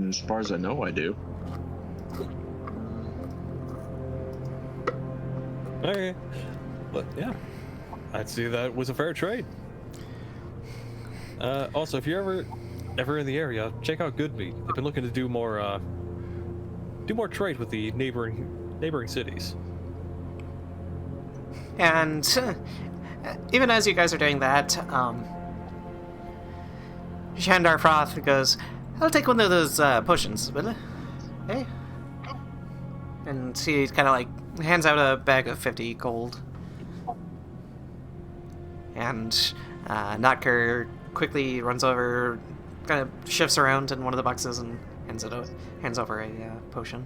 As far as I know, I do. Okay. But yeah, I'd say that was a fair trade. Also, if you're ever in the area, check out Goodmeat. They've been looking to do more trade with the neighboring cities. And even as you guys are doing that, Shandar Froth goes, I'll take one of those potions, will I? Hey? And she kind of like hands out a bag of 50 gold. And Notker quickly runs over, kind of shifts around in one of the boxes and hands over a potion.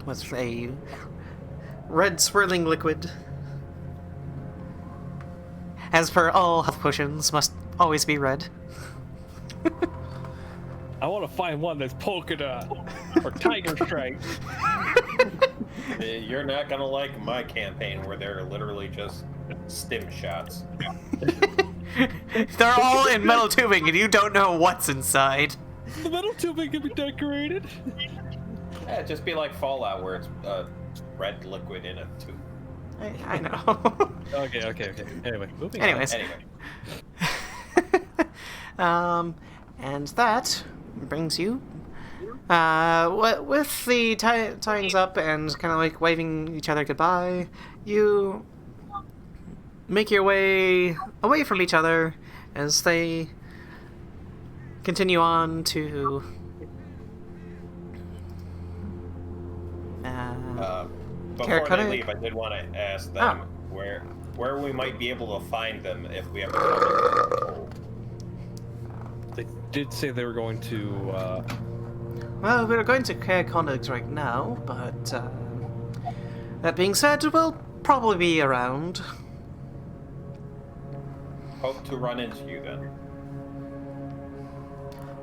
With a red swirling liquid. As per all health potions, must always be red. I want to find one that's polka dot or tiger stripe. You're not gonna like my campaign where they're literally just stim shots. They're all in metal tubing and you don't know what's inside. The metal tubing can be decorated. Yeah, just be like Fallout where it's red liquid in a tube. I know. Okay. Anyway, moving Anyways. on. Anyway. And that brings you, with the tyings up and kind of like waving each other goodbye, you make your way away from each other as they continue on to Before they leave, I did want to ask them where we might be able to find them if we ever come into. They did say they were going to. Well, we're going to Connex right now, but that being said, we'll probably be around. Hope to run into you then.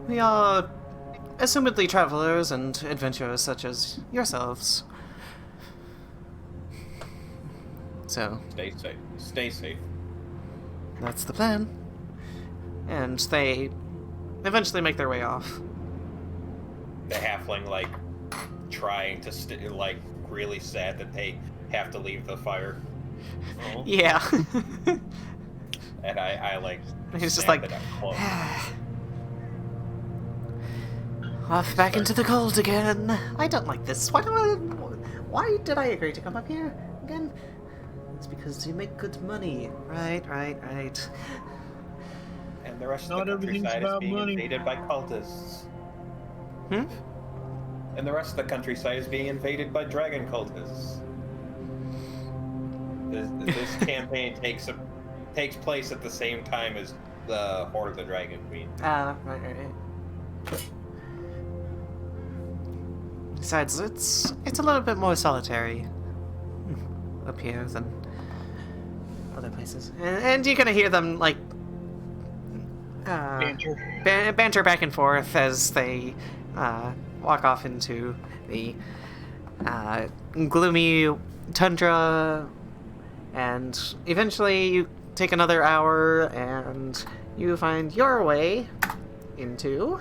We are assumedly travelers and adventurers such as yourselves. So, Stay safe. Stay safe. that's the plan. And they eventually make their way off. The halfling, like, trying to like, really sad that they have to leave the fire. Oh. Yeah. And I like. He's just snap like, it up close. off back into the cold again. I don't like this. Why did I agree to come up here again? It's because you make good money. Right. And the rest Not of the everything's countryside is about being money. invaded by cultists. Hmm? And the rest of the countryside is being invaded by dragon cultists. This campaign takes place at the same time as the Horde of the Dragon Queen. Right. Besides, it's a little bit more solitary up here than other places. And you're gonna hear them, like, banter back and forth as they walk off into the gloomy tundra, and eventually you take another hour and you find your way into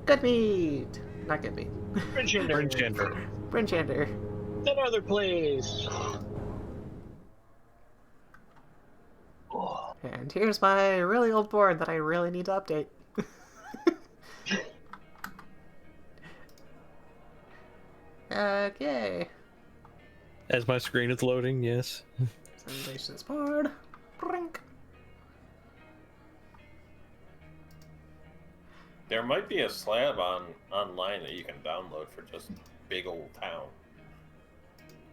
Goodmead. Not Goodmead. Bryn Shander. Bryn Shander. That other place. And here's my really old board that I really need to update. Okay. As my screen is loading, yes. Foundations board. Brink. There might be a slab online that you can download for just big old town.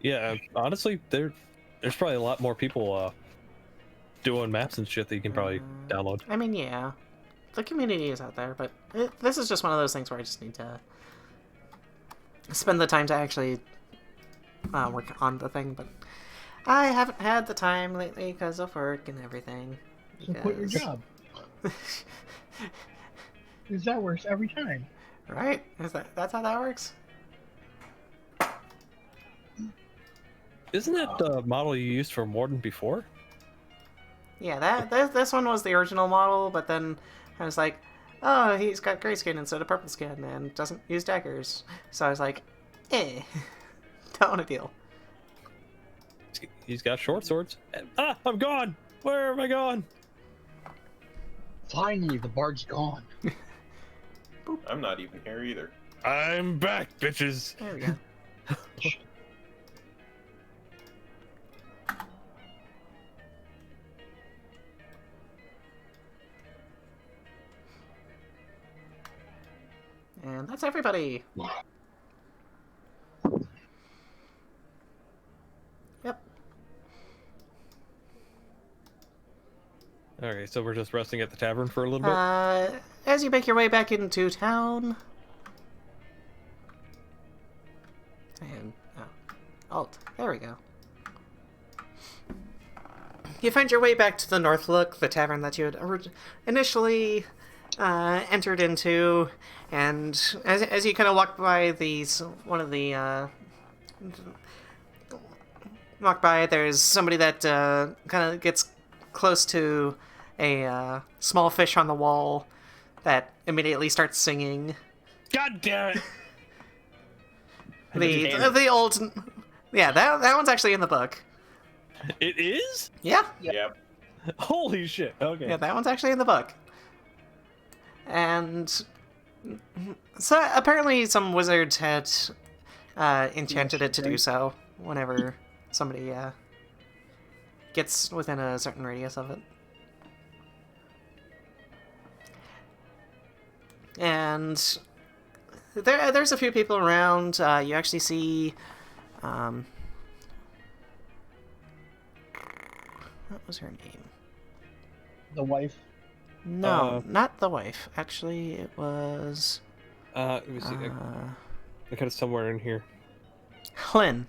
Yeah, honestly, there's probably a lot more people doing maps and shit that you can probably download. I mean, yeah. The community is out there, but this is just one of those things where I just need to spend the time to actually work on the thing, but I haven't had the time lately because of work and everything. So quit your job. Because that works every time. Right? That's how that works? Isn't that the model you used for Mordin before? Yeah, this one was the original model, but then I was like, oh, he's got gray skin instead of purple skin and doesn't use daggers. So I was like, don't want to deal. He's got short swords. Ah, I'm gone! Where am I gone? Finally, the bard's gone. I'm not even here either. I'm back, bitches! There we go. That's everybody. Yep. Okay, so we're just resting at the tavern for a little bit. As you make your way back into town, and Alt. There we go. You find your way back to the Northlook, the tavern that you had initially entered into, and as you kind of walk by there's somebody that kind of gets close to a small fish on the wall that immediately starts singing. God damn it! The old, yeah, that one's actually in the book. It is? Yeah. Yep. Holy shit! Okay. Yeah, that one's actually in the book. And so apparently some wizards had enchanted it to do so whenever somebody gets within a certain radius of it. And there's a few people around. You actually see... what was her name? The wife. No, not the wife. Actually, it was... Let me see. I got it somewhere in here. Hlin.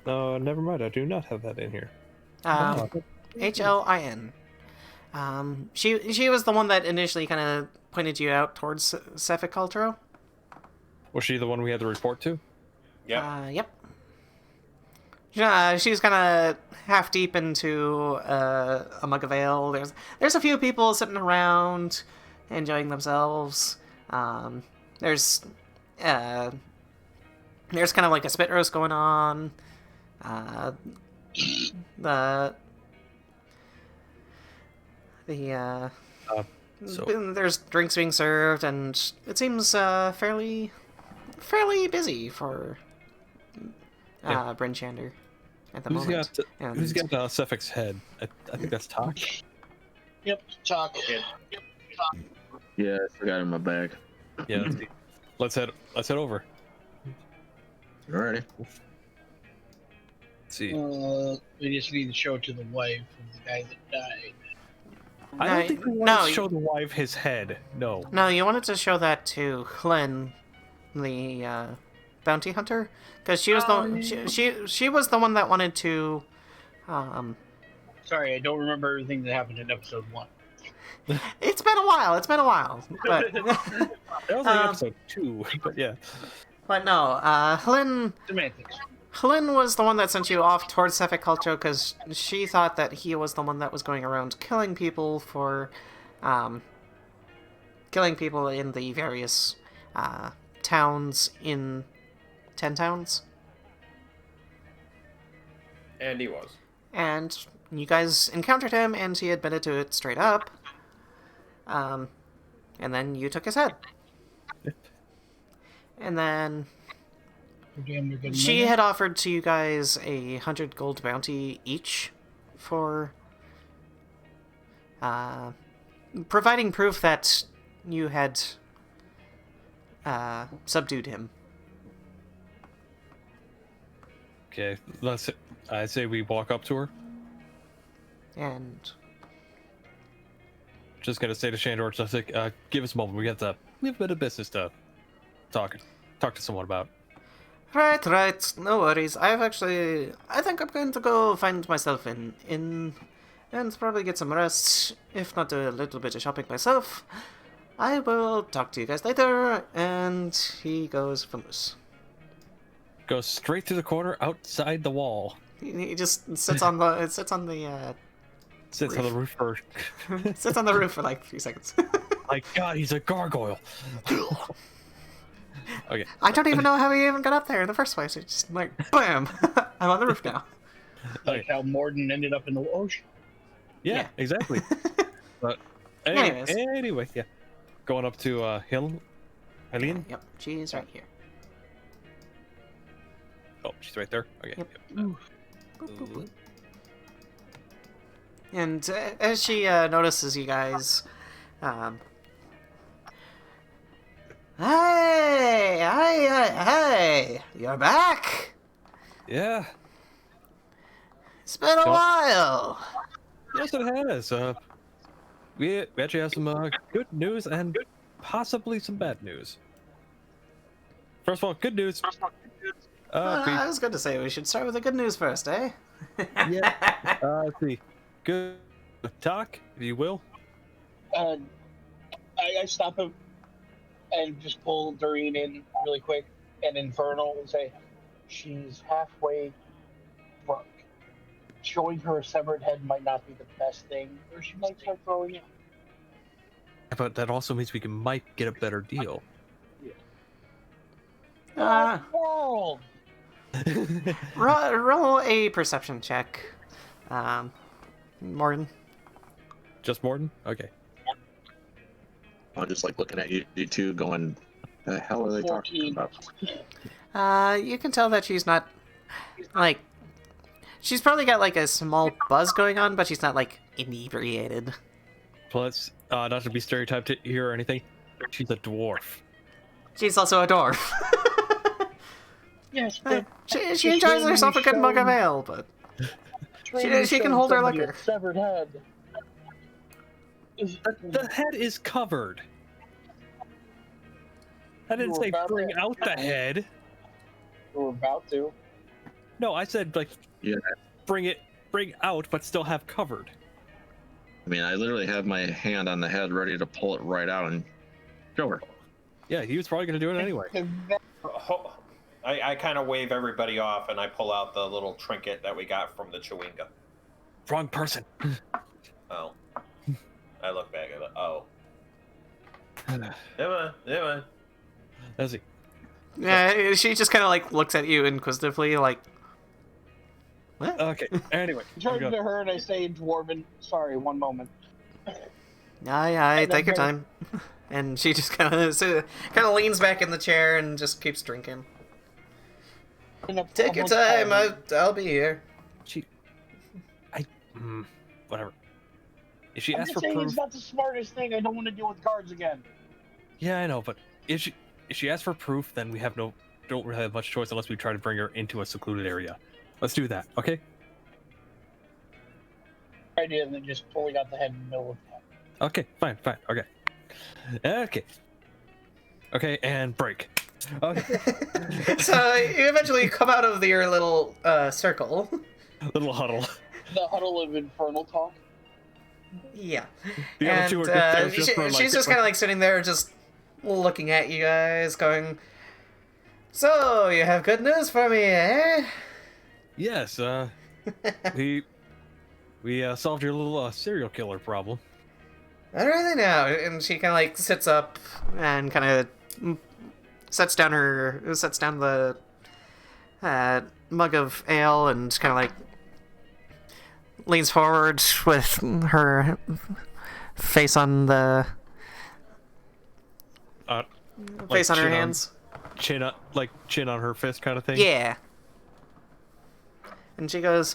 No, never mind. I do not have that in here. Hlin. She was the one that initially kind of pointed you out towards Sephek Kaltro. Was she the one we had to report to? Yep. Yep. She's kind of half deep into a mug of ale. There's a few people sitting around enjoying themselves. There's kind of like a spit roast going on. There's drinks being served, and it seems fairly busy for Bryn Shander at the moment. Who's got Sephek's head? I think that's Tok. Yep, Tok. Yeah, I forgot it in my bag. Yeah. Let's head over. Alrighty. Let's see. We just need to show it to the wife of the guy that died. I don't think we want to show the wife his head. No. No, you wanted to show that to Hlin, the bounty hunter, because she was she was the one that wanted to. Sorry, I don't remember everything that happened in episode 1. It's been a while. But, That was like episode 2, but yeah. But no, Hlin. Semantics. Hlin was the one that sent you off towards Sephek Kaltro because she thought that he was the one that was going around killing people in the various towns in 10 towns. And he was. And you guys encountered him, and he admitted to it straight up. And then you took his head. And then she had offered to you guys 100 gold bounty each for providing proof that you had subdued him. Okay, I say we walk up to her. And Just gonna say to Shandor, just like, give us a moment. We have a bit of business to talk to someone about. Right, no worries. I think I'm going to go find myself an inn and probably get some rest, if not do a little bit of shopping myself. I will talk to you guys later, and he goes famous. Goes straight to the corner outside the wall. He just sits on the Sits on the roof for... sits on the roof for like 3 seconds. My God, he's a gargoyle. Okay. I don't even know how he even got up there in the first place. It's just like, bam! I'm on the roof now. Like how Mordin ended up in the ocean. Yeah. Exactly. But anyway, yeah. Going up to Hlin. Yep, she's right here. Oh, she's right there. Okay. Yep. Yep. Boop, boop, boop. And as she notices you guys, Hey! You're back! Yeah. It's been a So- while! Yes, it has. We actually have some good news and possibly some bad news. First of all, good news. I was going to say we should start with the good news first, eh? Let's see. Good talk, if you will. I stop him and just pull Dearaen in really quick and Infernal and say, she's halfway drunk. Showing her a severed head might not be the best thing, or she might start throwing up. But that also means we might get a better deal. World! Roll a perception check. Mordin. Just Mordin? Okay. I'm just like looking at you two going, the hell are they talking 14. about? You can tell that she's not, like, she's probably got, like, a small buzz going on, but she's not, like, inebriated. Plus, not to be stereotyped here or anything, she's a dwarf. She's also a dwarf. Yes, but she enjoys herself a good mug of ale, but she can hold her liquor. Severed head. The head is covered. I didn't say bring out the head. We're about to. No, I said, like, Yeah. bring out, but still have covered. I mean, I literally have my hand on the head ready to pull it right out and show her. Yeah, he was probably going to do it anyway. I kind of wave everybody off and I pull out the little trinket that we got from the Chewinga. Wrong person. Oh. I look back at it. Oh. Never mind. Let's see. Yeah, she just kind of, like, looks at you inquisitively, like, what? Okay, anyway. I turn to her and I say in Dwarven, sorry, one moment. Aye, take your time. And she just kind of leans back in the chair and just keeps drinking. Take your time, I'll be here. Whatever. If she I'm asks just for saying proof, it's not the smartest thing. I don't want to deal with guards again. yeah, I know, but if she asks for proof, then we don't really have much choice unless we try to bring her into a secluded area. Let's do that, okay? Idea than just pulling out the head in the middle of that. Okay, fine, okay. Okay, and break. Okay. So you eventually come out of your little circle. Little huddle. The huddle of infernal talk. Yeah. The other two are just there for, like, she's just kind of like sitting there just looking at you guys going, so you have good news for me, eh? Yes, we solved your little serial killer problem. I really know. And she kind of like sits up and kind of sets down the mug of ale and kind of like leans forward with her face on the face on her hands. Chin on her fist kind of thing. Yeah. And she goes,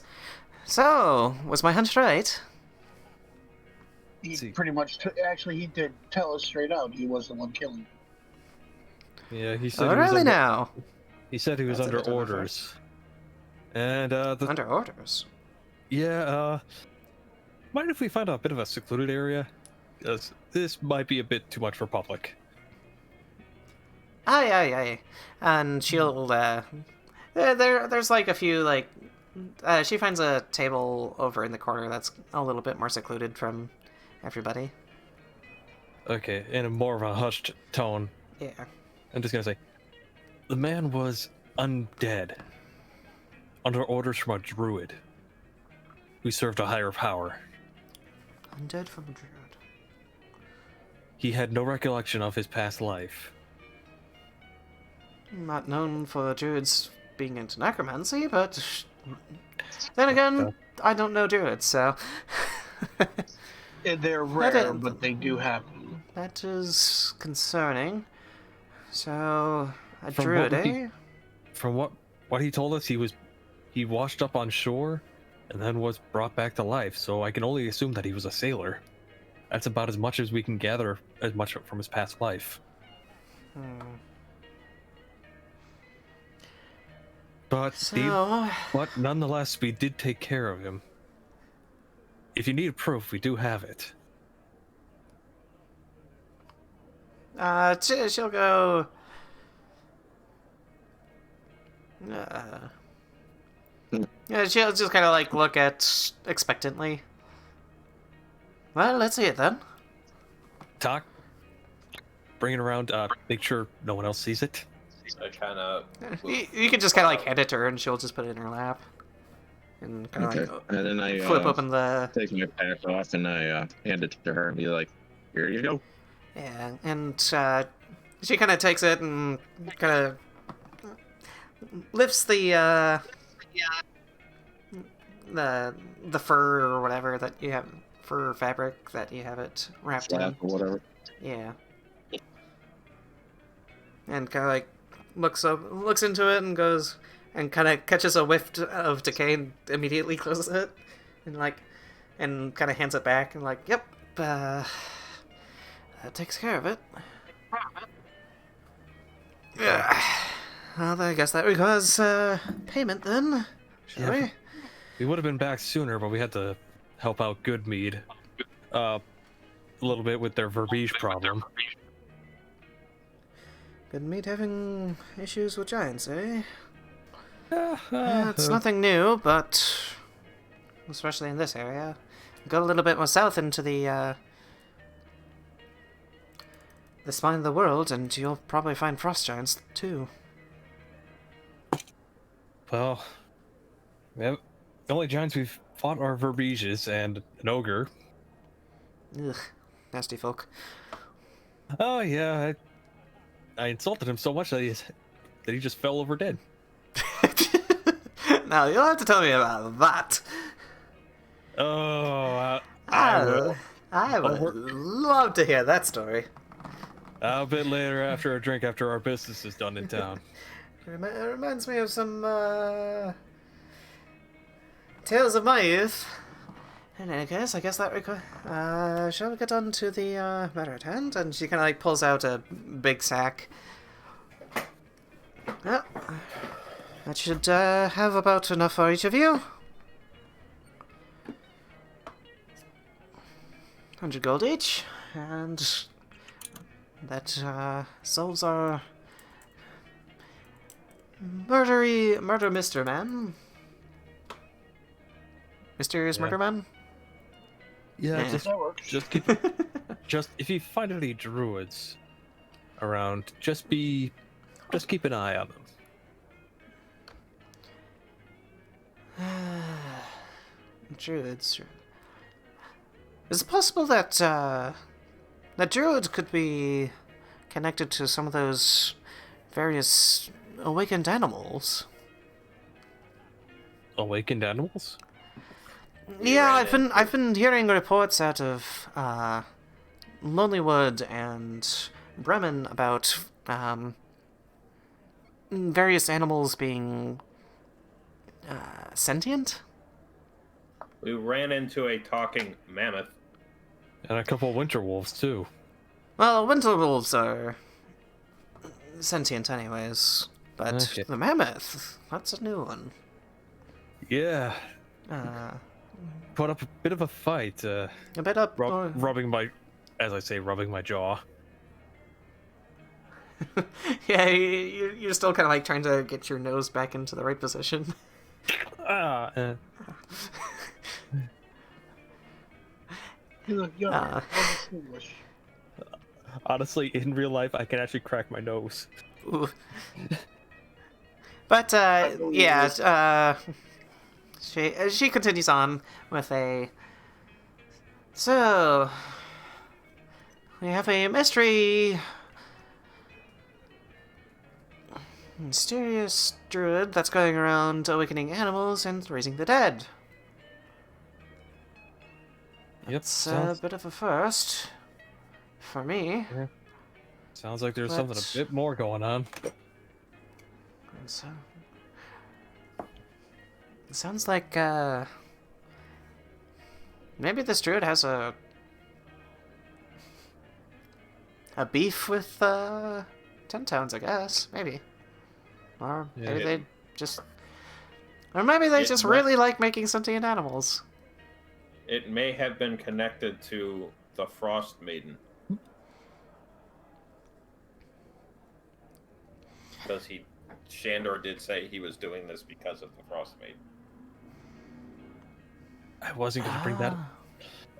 so, was my hunch right? He See. pretty much, actually, he did tell us straight out he was the one killing. Yeah, he said Oh, really now? He said he was That's a under bit of a orders. And Under orders? yeah, mind if we find a bit of a secluded area? Because this might be a bit too much for public. Aye. And she'll, there's like a few, like, she finds a table over in the corner that's a little bit more secluded from everybody. Okay, in a more of a hushed tone, Yeah. I'm just gonna say, the man was undead, under orders from a druid, who served a higher power. Undead from a druid. He had no recollection of his past life. Not known for druids being into necromancy, but then again, I don't know druids, so... They're rare, but they do happen. That is concerning. So, a From druid, what eh? From what he told us, he washed up on shore, and then was brought back to life. So I can only assume that he was a sailor. That's about as much as we can gather, as much from his past life. But but nonetheless, we did take care of him. If you need proof, we do have it. She'll go. Yeah, she'll just kind of like look at expectantly. Well, let's see it then. Tok, bring it around. Make sure no one else sees it. I kind of. You can just kind of like hand it to her, and she'll just put it in her lap, and kind of Okay. like And then I flip open the. take my pack off and I hand it to her and be like, "Here you go." Yeah, and she kind of takes it and kind of lifts the fur or whatever that you have, fur fabric that you have it wrapped Slap in. or whatever. Yeah. And kind of like looks into it and goes, and kind of catches a whiff of decay and immediately closes it, and kind of hands it back and like, yep, that takes care of it. Yeah. Well, I guess that requires payment then, shall we? We would have been back sooner, but we had to help out Goodmead a little bit with their verbiage problem. Goodmead having issues with giants, eh? It's nothing new, but especially in this area. Go a little bit more south into the spine of the world, and you'll probably find frost giants too. Well, the only giants we've fought are verbiges and an ogre. Ugh, nasty folk. Oh yeah, I insulted him so much that he just fell over dead. Now you'll have to tell me about that. Oh, I will. I would love to hear that story. A bit later after a drink after our business is done in town. It reminds me of some tales of my youth. In any case, I guess that shall we get on to the matter at hand? And she kind of like pulls out a big sack. Yeah, that should have about enough for each of you. 100 gold each, and that solves our murder Mr. Man. Mysterious murder man? Yeah, That works. just keep just if you find any druids around, just keep an eye on them. Druids. Is it possible that that druids could be connected to some of those various awakened animals? Awakened animals? Yeah, I've been hearing reports out of Lonelywood and Bremen about various animals being sentient. We ran into a talking mammoth. And a couple of winter wolves too. Well, winter wolves are sentient anyways, but Okay. the mammoth, that's a new one. Yeah, put up a bit of a fight. A bit up. Rubbing my jaw. Yeah, you're still kind of like trying to get your nose back into the right position. You look young. Undistinguished. Honestly, in real life, I can actually crack my nose. Ooh. But yeah, she continues on with a. So we have a mysterious druid that's going around awakening animals and raising the dead. Yep, It's a bit of a first for me. sounds like there's something a bit more going on. So, it sounds like maybe this druid has a beef with 10 tones, I guess. Maybe. Or Yeah. maybe they just... Or maybe they It just might- really like making sentient animals. It may have been connected to the Frostmaiden. Because Shandor did say he was doing this because of the Frostmaiden. I wasn't gonna bring that.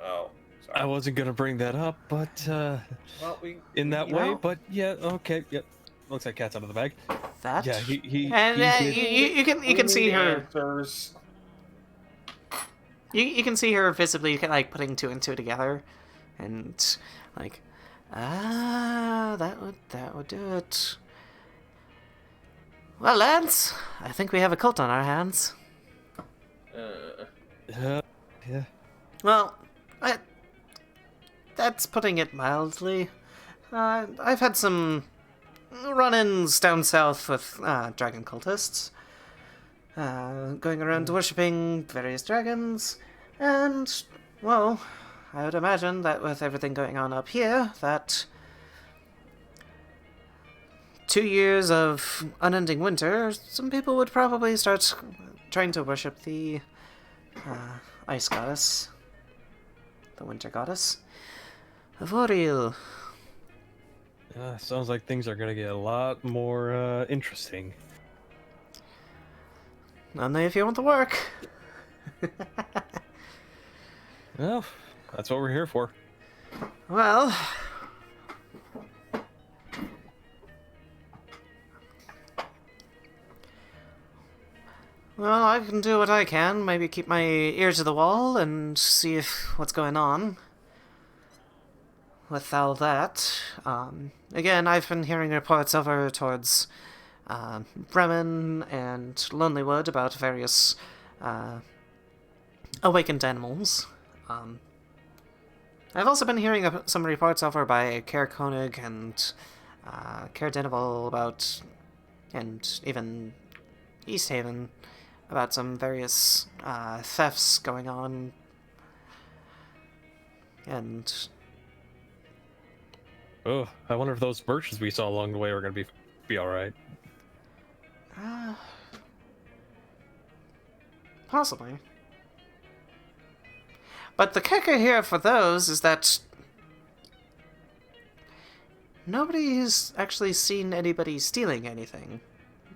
Oh, sorry. I wasn't gonna bring that up, but Well, in that you way. know. But yeah, okay, yep. Looks like cat's out of the bag. That? Yeah, he And did- you can see her. Answers. You can see her visibly like putting two and two together, and like, that would do it. Well, lads, I think we have a cult on our hands. yeah. Well, that's putting it mildly. I've had some run-ins down south with dragon cultists, going around worshipping various dragons, and, well, I would imagine that with everything going on up here, that 2 years of unending winter, some people would probably start trying to worship the ice goddess, the winter goddess of Oriel. Sounds like things are gonna get a lot more interesting. Only if you want to work. Well, that's what we're here for. Well, I can do what I can. Maybe keep my ear to the wall and see what's going on with all that. Again, I've been hearing reports over towards Bremen and Lonelywood about various awakened animals. I've also been hearing some reports over by Caer Koenig and Caer Denival about, and even East Haven, about some various thefts going on. And Oh, I wonder if those merchants we saw along the way are gonna be all right. Possibly. But the kicker here for those is that nobody's actually seen anybody stealing anything.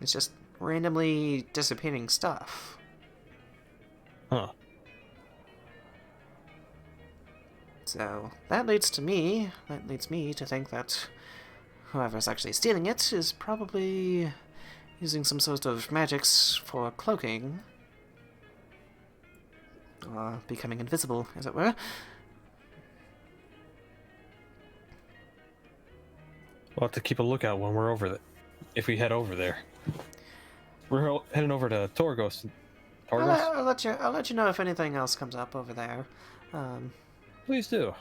It's just randomly disappearing stuff. Huh. So that leads me to think that whoever's actually stealing it is probably using some sort of magics for cloaking. Or becoming invisible, as it were. We'll have to keep a lookout when we're over there. If we head over there. We're heading over to Torgos. I'll let you know if anything else comes up over there. Please do.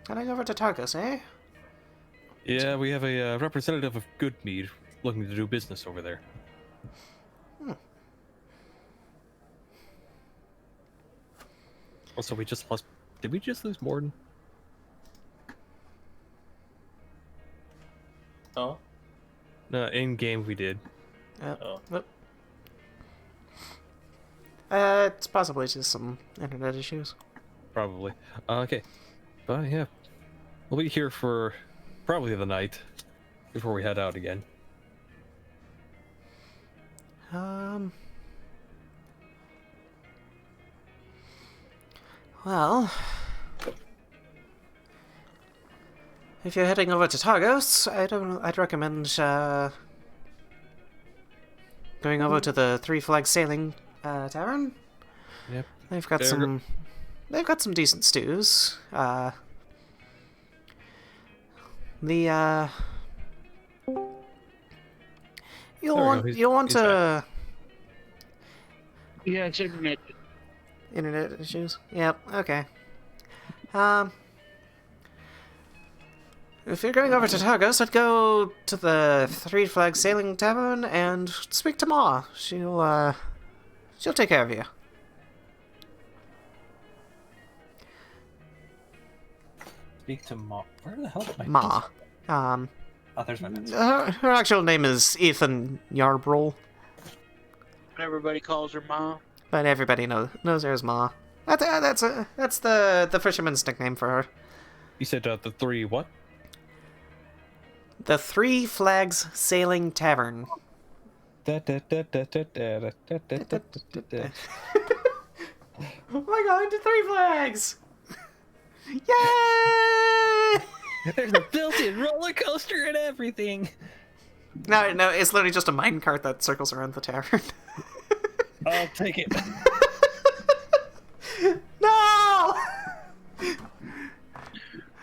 Heading over to Targos, eh? Yeah, we have a representative of Goodmead looking to do business over there. Also, we just lost... Did we just lose Mordin? Oh. No, in-game we did. Oh. Whoop. It's possibly just some internet issues. Probably. Okay. But yeah. We'll be here for probably the night before we head out again. Well, if you're heading over to Targos, I'd recommend going over to the Three Flags Sailing Tavern. Yep. They've got some decent stews. You'll want to. Yeah, it's internet. Internet issues? Yep, okay. If you're going over to Targos, I'd go to the Three Flags Sailing Tavern and speak to Ma. She'll take care of you. Speak to Ma. Where the hell is my Ma. Oh, there's my pencil. Her actual name is Ethan Yarbrough, Everybody calls her Ma. but everybody knows her as Ma. That's the fisherman's nickname for her. You said the 3 what? The Three Flags Sailing Tavern. Da, da, da, da, da, da, da, da, da, da, da. We're going to Three Flags! Yay! There's a built-in roller coaster and everything. No, it's literally just a minecart that circles around the tavern. I'll take it. No!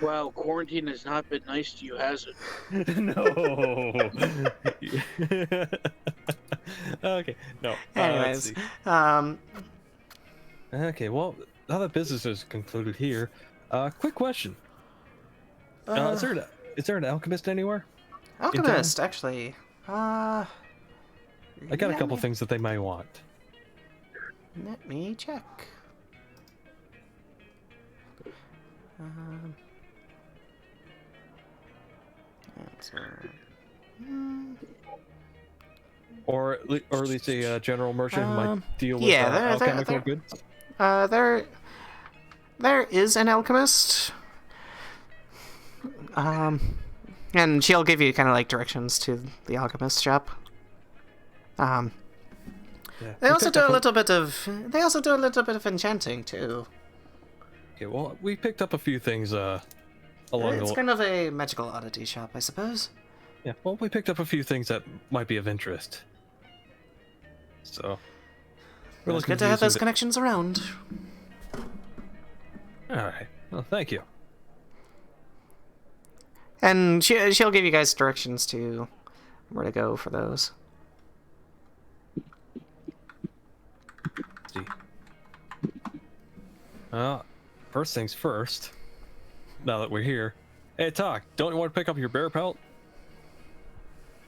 Wow, quarantine has not been nice to you, has it? No. Okay, no. Anyways, Okay, well, now that business is concluded here, quick question. Is there an alchemist anywhere? Alchemist, actually. I got a couple things that they might want. Let me check. Or at least a general merchant who might deal with yeah, alchemical goods? There is an alchemist. And she'll give you kind of like directions to the alchemist shop. Yeah. They also do a little bit of enchanting too. Okay, well, we picked up a few things along It's the way. kind of a magical oddity shop, I suppose. Yeah, well, we picked up a few things that might be of interest. So, It's good to have those connections around. All right. Well, thank you. And she'll give you guys directions to where to go for those. Let's see. First things first. Now that we're here, hey, Tok, don't you want to pick up your bear pelt?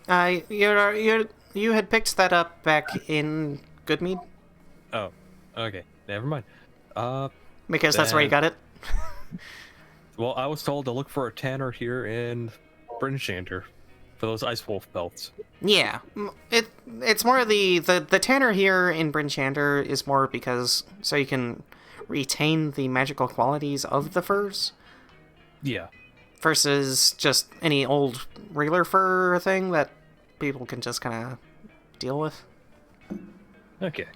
You had picked that up back in Goodmead? Oh, okay. Never mind. Because that's where you got it? Well, I was told to look for a tanner here in Bryn Shander for those ice wolf pelts. Yeah. It's more the tanner here in Bryn Shander is more because so you can retain the magical qualities of the furs Yeah. versus just any old regular fur thing that people can just kind of deal with. Okay.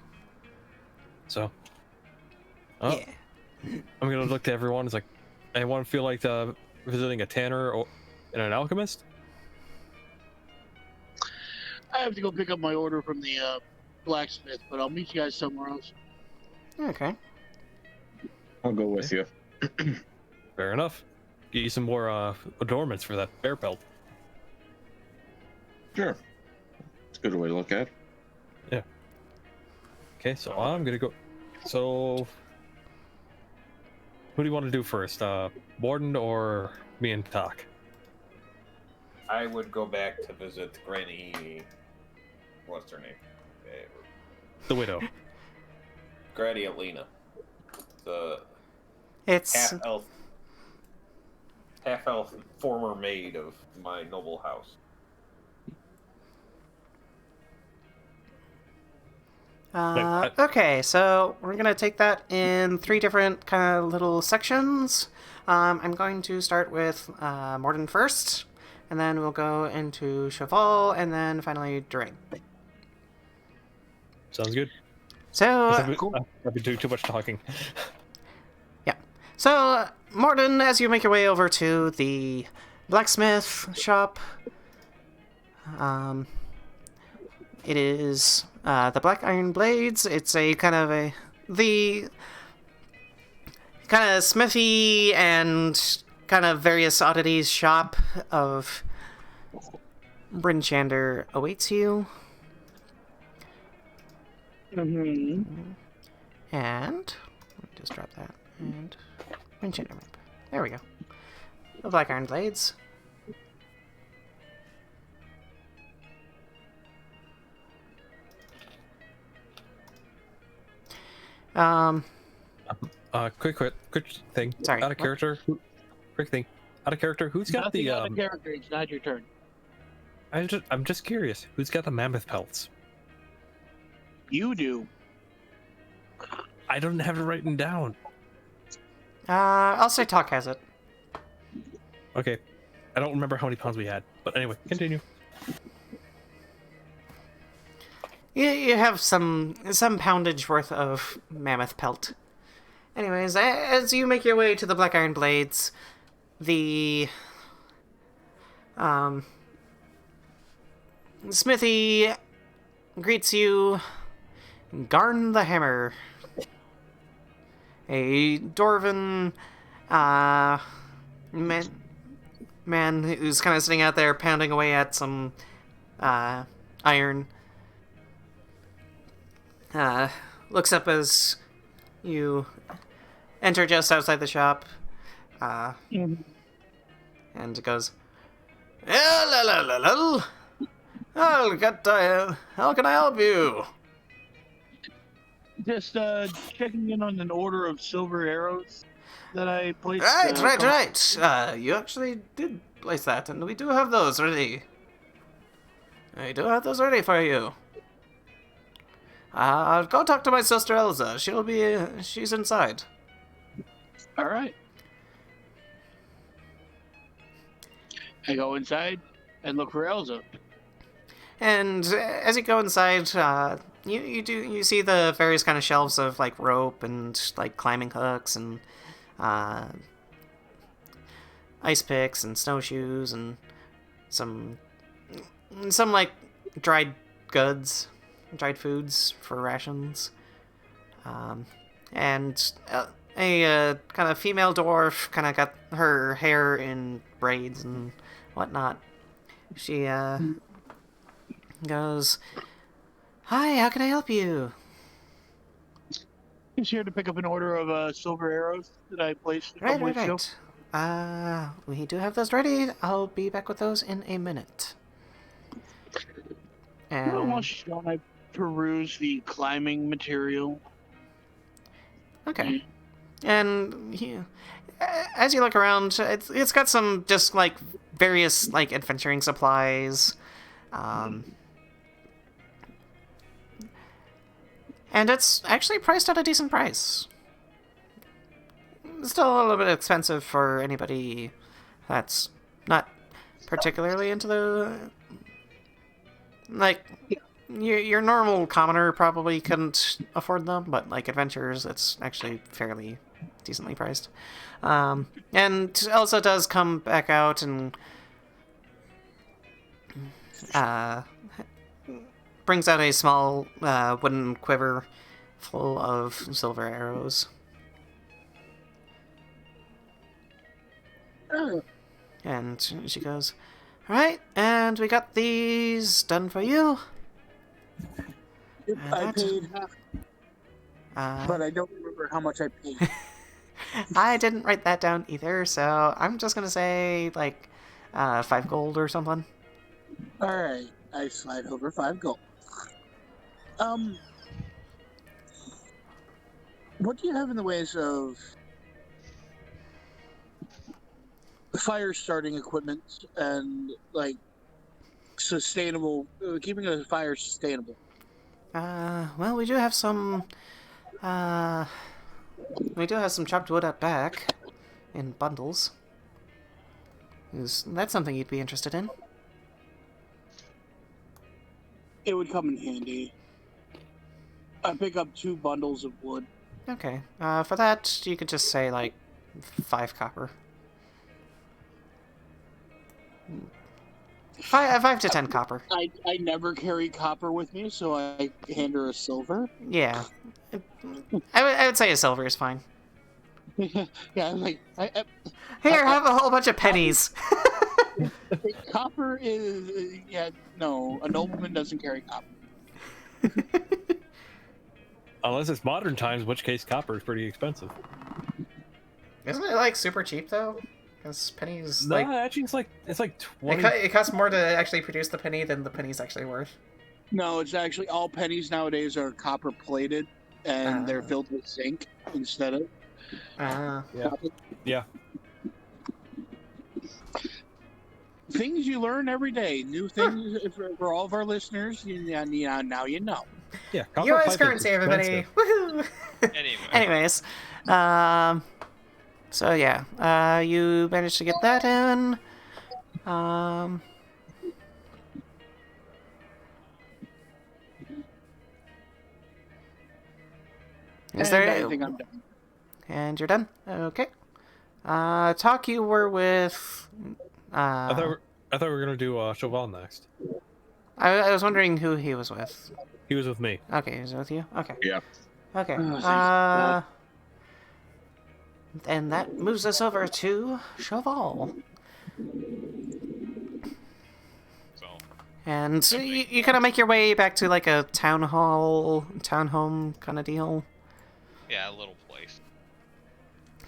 So. Yeah. I'm gonna look to everyone. It's like, anyone feel like visiting a tanner or an alchemist? I have to go pick up my order from the blacksmith, but I'll meet you guys somewhere else. Okay. I'll go with you. Fair enough. Get you some more adornments for that bear pelt. Sure. It's a good way to look at it. Yeah. Okay, so I'm gonna go. So, who do you want to do first? Mordin or me and Tok? I would go back to visit Granny. What's her name? The widow. Granny Alina. The It's half elf former maid of my noble house. okay, so we're gonna take that in 3 different kind of little sections. I'm going to start with Mordin first, and then we'll go into Sho Val, and then finally Dearaen. Sounds good. So, I've been doing too much talking. yeah. So, Mordin, as you make your way over to the blacksmith shop, it is the Black Iron Blades. It's a kind of the kind of smithy and kind of various oddities shop of Bryn Shander awaits you. Mm-hmm. And let me just drop that. And Bryn Shander map. There we go. The Black Iron Blades. Quick thing. Sorry, Out of what? character. Quick thing. Out of character. Who's got Nothing the out of character. It's not your turn. I'm just curious. Who's got the mammoth pelts? You do. I don't have it written down. I'll say Tok has it. Okay. I don't remember how many pounds we had. But anyway, continue. You have some poundage worth of mammoth pelt. Anyways, as you make your way to the Black Iron Blades, the smithy greets you. Garn the Hammer, a dwarven man who's kind of sitting out there pounding away at some iron. Looks up as you enter just outside the shop, and goes, "How can I help you?" Just checking in on an order of silver arrows that I placed. Right. You actually did place that, and we do have those ready. I do have those ready for you. Go talk to my sister Elsa. She's inside. All right. I go inside and look for Elsa. And as you go inside, you see the various kind of shelves of like rope and like climbing hooks and ice picks and snowshoes and some like dried goods, dried foods for rations, and a kind of female dwarf kind of got her hair in braids and whatnot. She goes, "Hi, how can I help you?" He's here to pick up an order of silver arrows that I placed a couple weeks ago. We do have those ready. I'll be back with those in a minute. And Shall I peruse the climbing material? okay. And as you look around, it's got some just like various like adventuring supplies, and it's actually priced at a decent price. Still a little bit expensive for anybody that's not particularly into the like. Your normal commoner probably couldn't afford them, but like adventurers, it's actually fairly decently priced. And Elsa does come back out and brings out a small wooden quiver full of silver arrows. And she goes, "All right, and we got these done for you." Yep, I paid half, but I don't remember how much I paid. I didn't write that down either, so I'm just gonna say like 5 gold or something. All right, I slide over 5 gold. What do you have in the ways of fire starting equipment and like sustainable, keeping a fire sustainable? Well, we do have some chopped wood at back in bundles. Is that something you'd be interested in? It would come in handy. I pick up 2 bundles of wood. Okay. For that, you could just say like 5 copper. 5 to 10 copper. I never carry copper with me, so I hand her a silver. Yeah. I would say a silver is fine. Yeah, I'm like, Here, have a whole bunch of pennies. copper is, no, a nobleman doesn't carry copper. Unless it's modern times, in which case copper is pretty expensive. Isn't it like super cheap though? Because pennies, No, like, actually, it's like 20. it costs more to actually produce the penny than the penny's actually worth. No, it's actually all pennies nowadays are copper plated, and they're filled with zinc instead of. Yeah. Copper. Yeah. things you learn every day. New things for all of our listeners. Now you know. Yeah, copper U.S. pipe is currency, everybody. expensive. Woohoo! Anyway. Anyways, so yeah, you managed to get that in. Is And there? I think I'm done. And you're done. Okay. Tok, you were with. I thought we were gonna do Sho Val next. I was wondering who he was with. He was with me. Okay, he was with you. Okay. Yeah. Okay. Oh, And that moves us over to Sho Val. So, And so you kind of make your way back to like a town home kind of deal. yeah, a little place.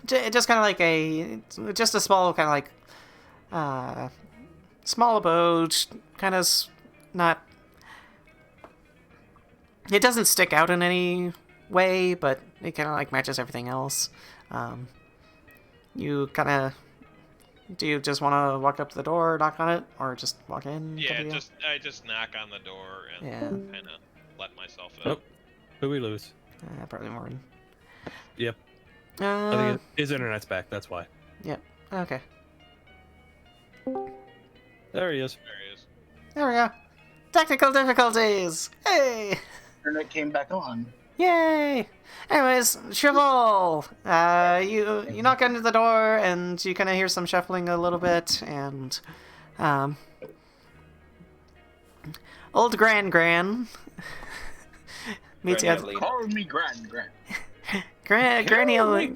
Just kind of like just a small kind of like, small abode, kind of not. It doesn't stick out in any way, but it kind of like matches everything else. You kind of. Do you just want to walk up to the door, knock on it, or just walk in? Yeah, I just knock on the door and Yeah. kind of let myself in. Oh, who we lose? Probably Mordin. Yep. I think his internet's back. That's why. Yep. Okay. There he is. There he is. There we go. Technical difficulties. Hey. Internet came back on. Yay! Anyways, Cheval, you knock under the door and you kind of hear some shuffling a little bit, and old Gran meets you. Call me Gran. Granny Elena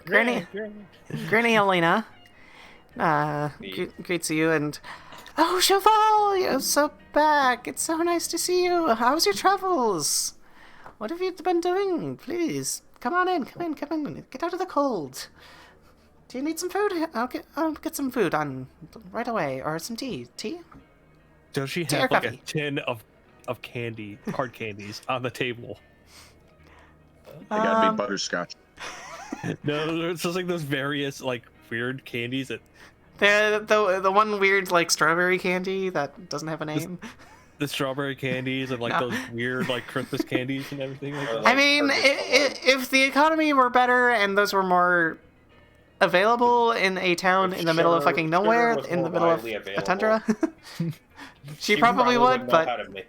greets you and, oh, Cheval, you're so back. It's so nice to see you. How's your travels? What have you been doing? Please, come on in, come in. Get out of the cold. Do you need some food? I'll get some food on right away, or some tea. Tea? Does she Tea or have like a coffee? tin of candy, hard candies on the table? They gotta be butterscotch. No, it's just like those various like weird candies that The one weird like strawberry candy that doesn't have a name. the strawberry candies and like No. those weird like Christmas candies and everything like that. I mean, if the economy were better and those were more available in a town in the middle of fucking nowhere, was in the more middle of widely a available. tundra, she probably would, know but how to make.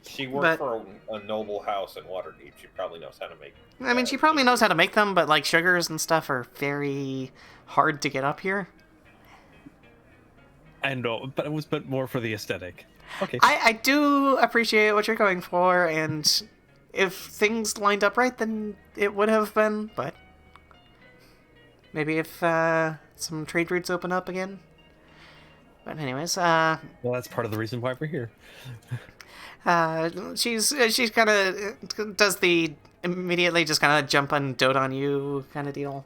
She worked but- for a noble house in Waterdeep. She probably knows how to make. I mean, she probably knows how to make them, but like sugars and stuff are very hard to get up here. I know, but it was more for the aesthetic. Okay. I do appreciate what you're going for, and if things lined up right, then it would have been, but maybe if some trade routes open up again. But anyways, Well, that's part of the reason why we're here. she's kind of does the immediately just kind of jump and dote on you kind of deal.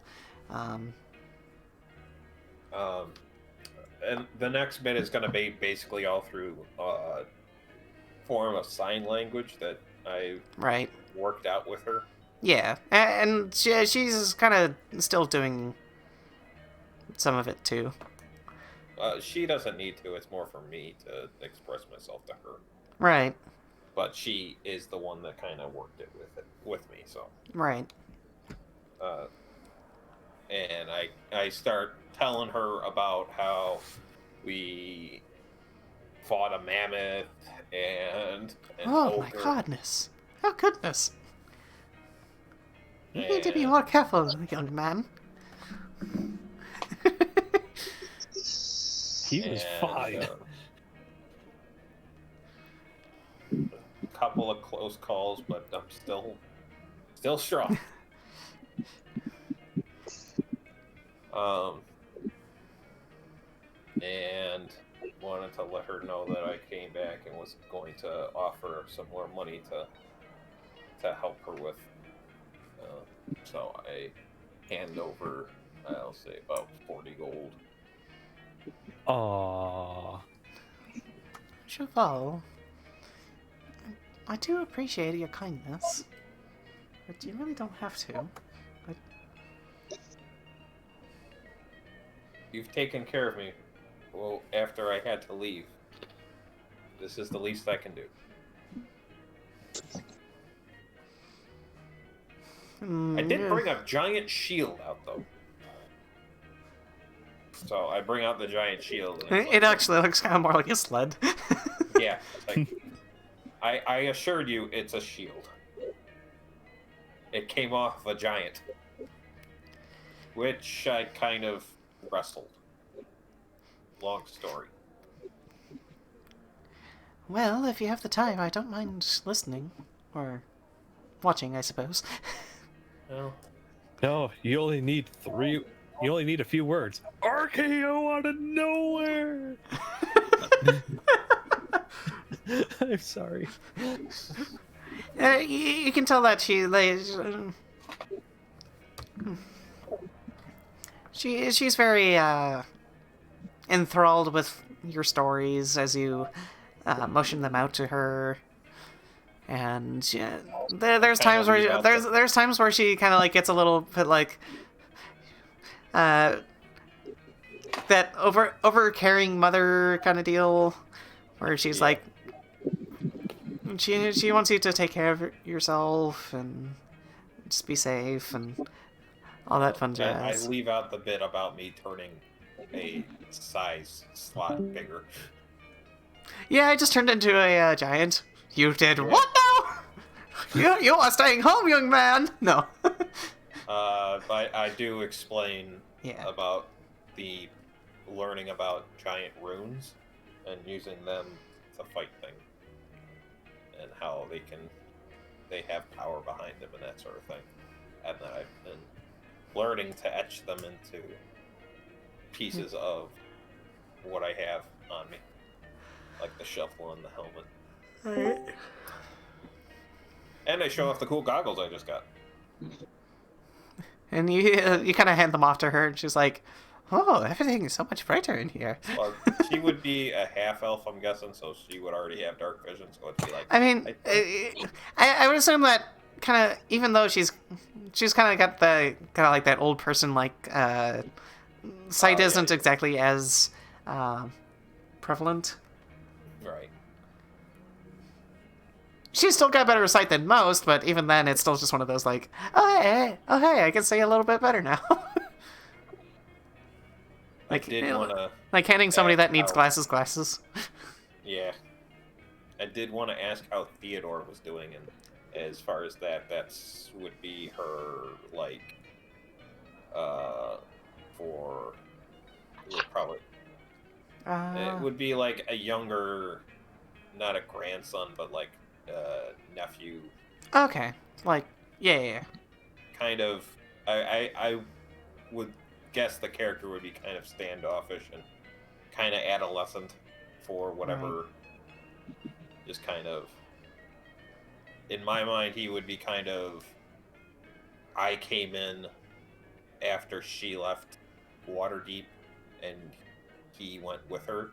And the next bit is going to be basically all through form of sign language that I Right. worked out with her. Yeah, and she's kind of still doing some of it too. She doesn't need to. It's more for me to express myself to her. Right. But she is the one that kind of worked it with me. So. Right. And I start telling her about how we fought a mammoth and an Oh my ogre. goodness! Oh goodness! You need to be And- more careful, young man. He was and, fine. A couple of close calls, but I'm still strong. And wanted to let her know that I came back and was going to offer some more money to help her with. So I hand over, I'll say about 40 gold. Aww. Cheval, I do appreciate your kindness, but you really don't have to. You've taken care of me Well, after I had to leave, this is the least I can do. I did bring a giant shield out, though. So I bring out the giant shield. And it's It like, actually looks kind of more like a sled. yeah. Like, I assured you it's a shield. It came off a giant. Which I kind of wrestled. Long story. Well, if you have the time, I don't mind listening. Or watching, I suppose. Well, No, you only need three. You only need a few words. RKO out of nowhere. I'm sorry. You can tell that she's very enthralled with your stories as you motion them out to her, and there's times where there's times where she kind of like gets a little bit like that over caring mother kind of deal, where she's like she wants you to take care of yourself and just be safe and all that fun jazz. I leave out the bit about me turning a size slot bigger. Yeah, I just turned into a giant. You did what now? You are staying home, young man. No. But I do explain Yeah. about the learning about giant runes and using them to fight things, and how they have power behind them and that sort of thing, and that I've been learning to etch them into pieces of what I have on me, like the shuffle and the helmet. Alright. And I show off the cool goggles I just got. And you kind of hand them off to her, and she's like, "Oh, everything is so much brighter in here." Well, she would be a half elf, I'm guessing, so she would already have dark vision. So it'd be like, I mean, I would assume that kind of, even though she's kind of got the kind of like that old person like sight isn't exactly as prevalent. right. She's still got better sight than most, but even then, it's still just one of those like, oh hey, I can see a little bit better now. Like, I did want to. like handing somebody that needs how- glasses. Yeah. I did want to ask how Theodore was doing, and as far as that's would be her like for probably it would be like a younger, not a grandson, but like nephew. Okay, like yeah. Kind of. I would guess the character would be kind of standoffish and kind of adolescent for whatever. Just kind of. In my mind, he would be kind of. I came in after she left Waterdeep, and he went with her,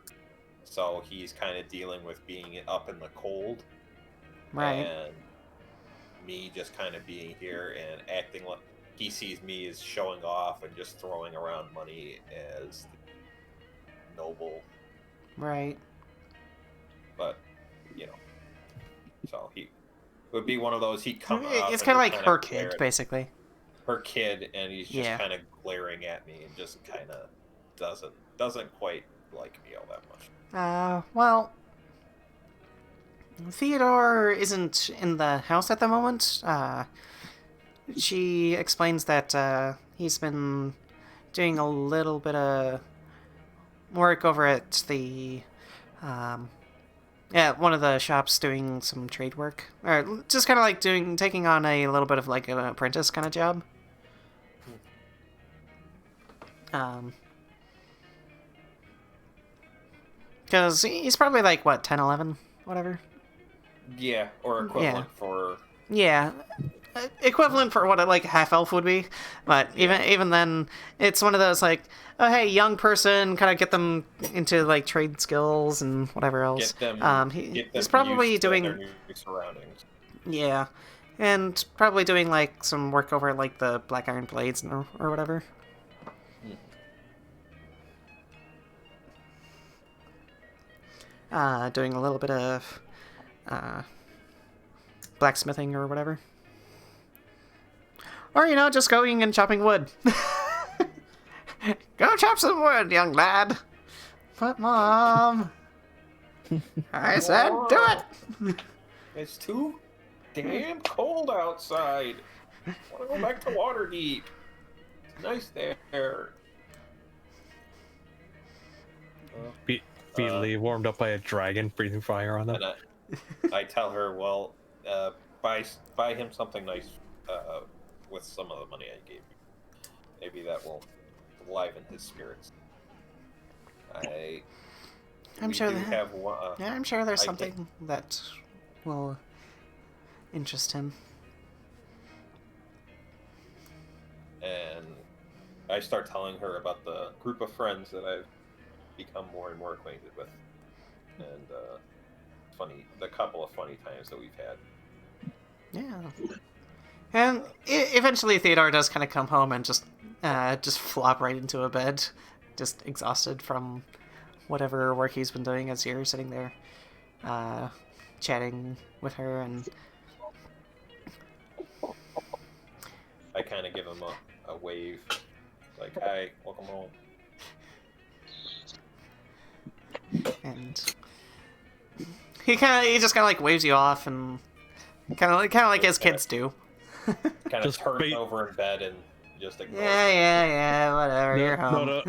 so he's kind of dealing with being up in the cold, Right. and me just kind of being here and acting like he sees me as showing off and just throwing around money as noble, Right. but so he would be one of those. He'd come up. It's and kind of just like her glare kid, at- basically. Her kid, and he's just Yeah. kind of glaring at me and just kind of doesn't quite like me all that much. Well, Theodore isn't in the house at the moment. She explains that he's been doing a little bit of work over at the one of the shops, doing some trade work, or just kind of like taking on a little bit of like an apprentice kind of job. Because he's probably like what, 10, 11, whatever. Yeah, or equivalent for. Yeah, equivalent for what like half elf would be, but even then, it's one of those like, oh hey, young person, kind of get them into like trade skills and whatever else. Get them. He's probably used to doing their new surroundings. yeah, and probably doing like some work over like the Black Iron Blades or whatever. doing a little bit of blacksmithing or whatever. Or, just going and chopping wood. Go chop some wood, young lad. But, Mom, I said do it. It's too damn cold outside. I want to go back to Waterdeep. It's nice there. Immediately warmed up by a dragon breathing fire on them. And I tell her, well, buy him something nice with some of the money I gave you. Maybe that will liven his spirits. I'm we sure do that. have one, Yeah, I'm sure there's I something that will interest him. And I start telling her about the group of friends that I've become more and more acquainted with, and the couple of funny times that we've had. Yeah. And eventually Theodore does kind of come home and just flop right into a bed, just exhausted from whatever work he's been doing as you're sitting there chatting with her. And I kind of give him a wave, like, hi, welcome home. And he just kind of like waves you off and kind of like as kids do. Kind of Just turns bait- over in bed and just ignores Yeah, whatever, you're home.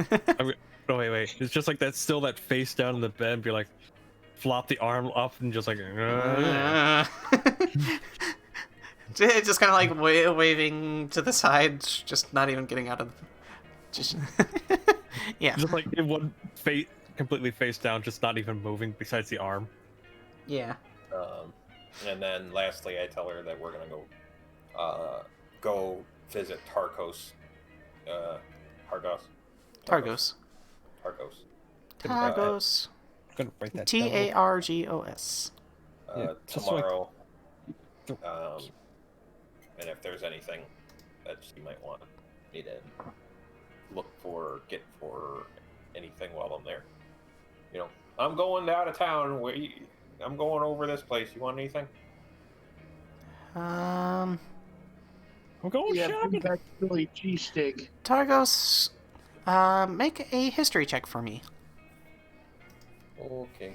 No, wait. It's just like that, still that face down in the bed, be like, flop the arm up and just like, Just kind of like waving to the side, just not even getting out of just yeah. just like in one face, completely face down, just not even moving besides the arm. Yeah. And then lastly, I tell her that we're gonna go visit Targos. Targos. Gonna write that down. Targos. Yeah, just so I- Tomorrow. And if there's anything that she might want me to get for anything while I'm there. I'm going out of town. I'm going over this place. You want anything? I'm going Yeah, shopping. bring back Philly cheesesteak. Targos, make a history check for me. Okay.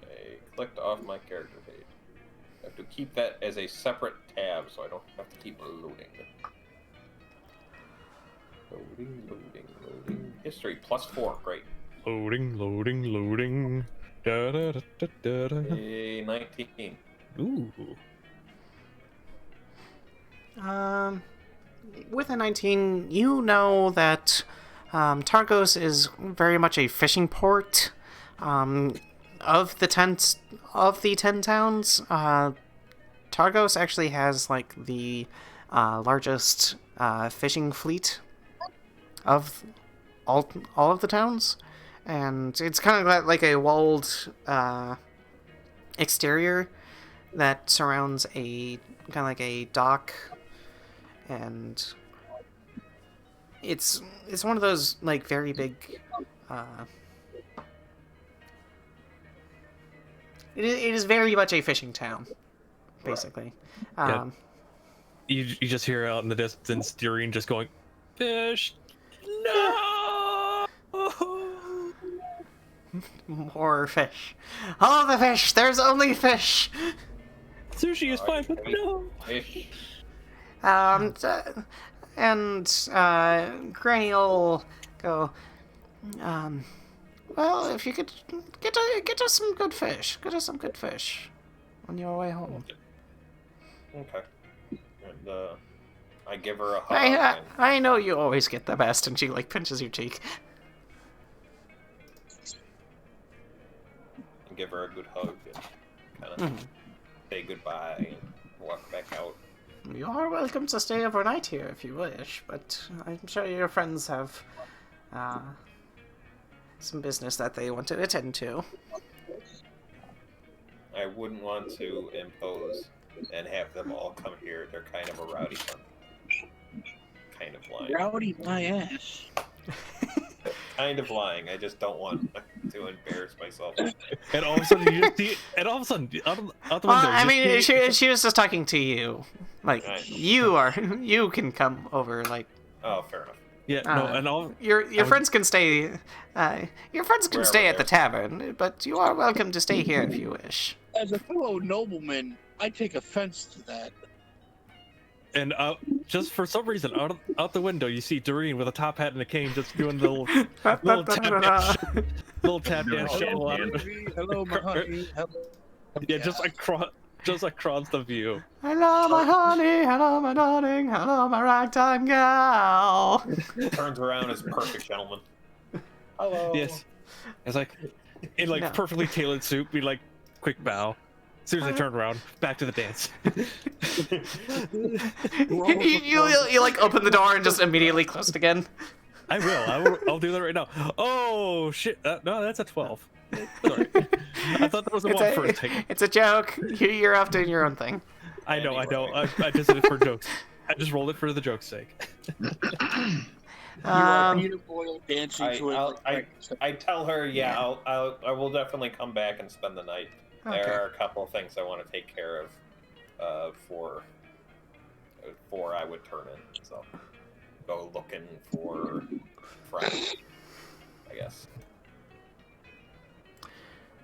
I clicked off my character page. I have to keep that as a separate tab so I don't have to keep loading. Loading. History +4. Great. Loading. Da, da, da, da, da, da. A 19. Ooh. With a 19, you know that Targos is very much a fishing port. Of the 10 towns, Targos actually has like the largest fishing fleet of all of the towns, and it's kind of like a walled exterior that surrounds a kind of like a dock, and it's one of those like very big. It is very much a fishing town, basically. Yeah. You just hear out in the distance Dearaen just going, fish. No. More fish. All the fish. There's only fish. Sushi is fine, but no. Fish. Granny will go. Well, if you could get us some good fish. Get us some good fish on your way home. Okay. And I give her a hug. I know you always get the best, and she like pinches your cheek. And give her a good hug and kind of say goodbye and walk back out. You are welcome to stay overnight here if you wish, but I'm sure your friends have some business that they want to attend to. I wouldn't want to impose and have them all come here. They're kind of a rowdy bunch. Kind of line. Rowdy my ass. kind of lying. I just don't want to embarrass myself. And all of a sudden you just see, and all of a sudden out the window. I you mean, just see- she was just talking to you. Like, Right. you can come over. Like, Oh, fair enough. Yeah, no, and all. your friends can stay. Your friends can Wherever stay at the they're- tavern, but you are welcome to stay here if you wish. As a fellow nobleman, I take offense to that. And just for some reason, out the window, you see Dearaen with a top hat and a cane, just doing the little tap dance, show. Hello, my honey. Hello. Yeah, just across the view. Hello, my honey. Hello, my darling. Hello, my ragtime gal. Turns around as a perfect gentleman. Hello. Yes, it's like in like No. perfectly tailored suit. We like quick bow. As soon as I turn around, back to the dance. you like open the door and just immediately close it again. I will. I'll do that right now. Oh shit! No, that's a 12. Sorry, I thought that was a 1 for a second. It's a joke. You're off doing your own thing. I know. I just did it for jokes. I just rolled it for the joke's sake. Peter Boyle dancing to it. I tell her, yeah, I will definitely come back and spend the night. Okay. There are a couple of things I want to take care of before I would turn in. So go looking for friends, I guess.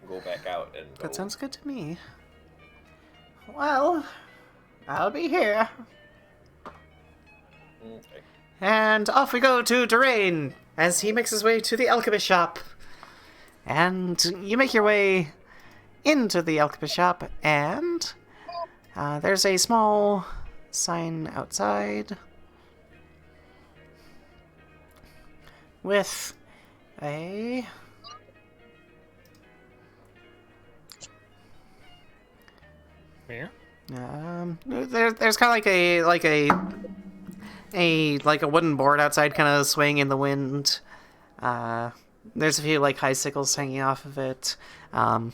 Go back out and go. That sounds good to me. Well, I'll be here. Okay. And off we go to Dearaen as he makes his way to the alchemist shop. And you make your way into the alchemist shop, and there's a small sign outside with a Where? there's kind of like a wooden board outside, kind of swaying in the wind. There's a few like icicles hanging off of it.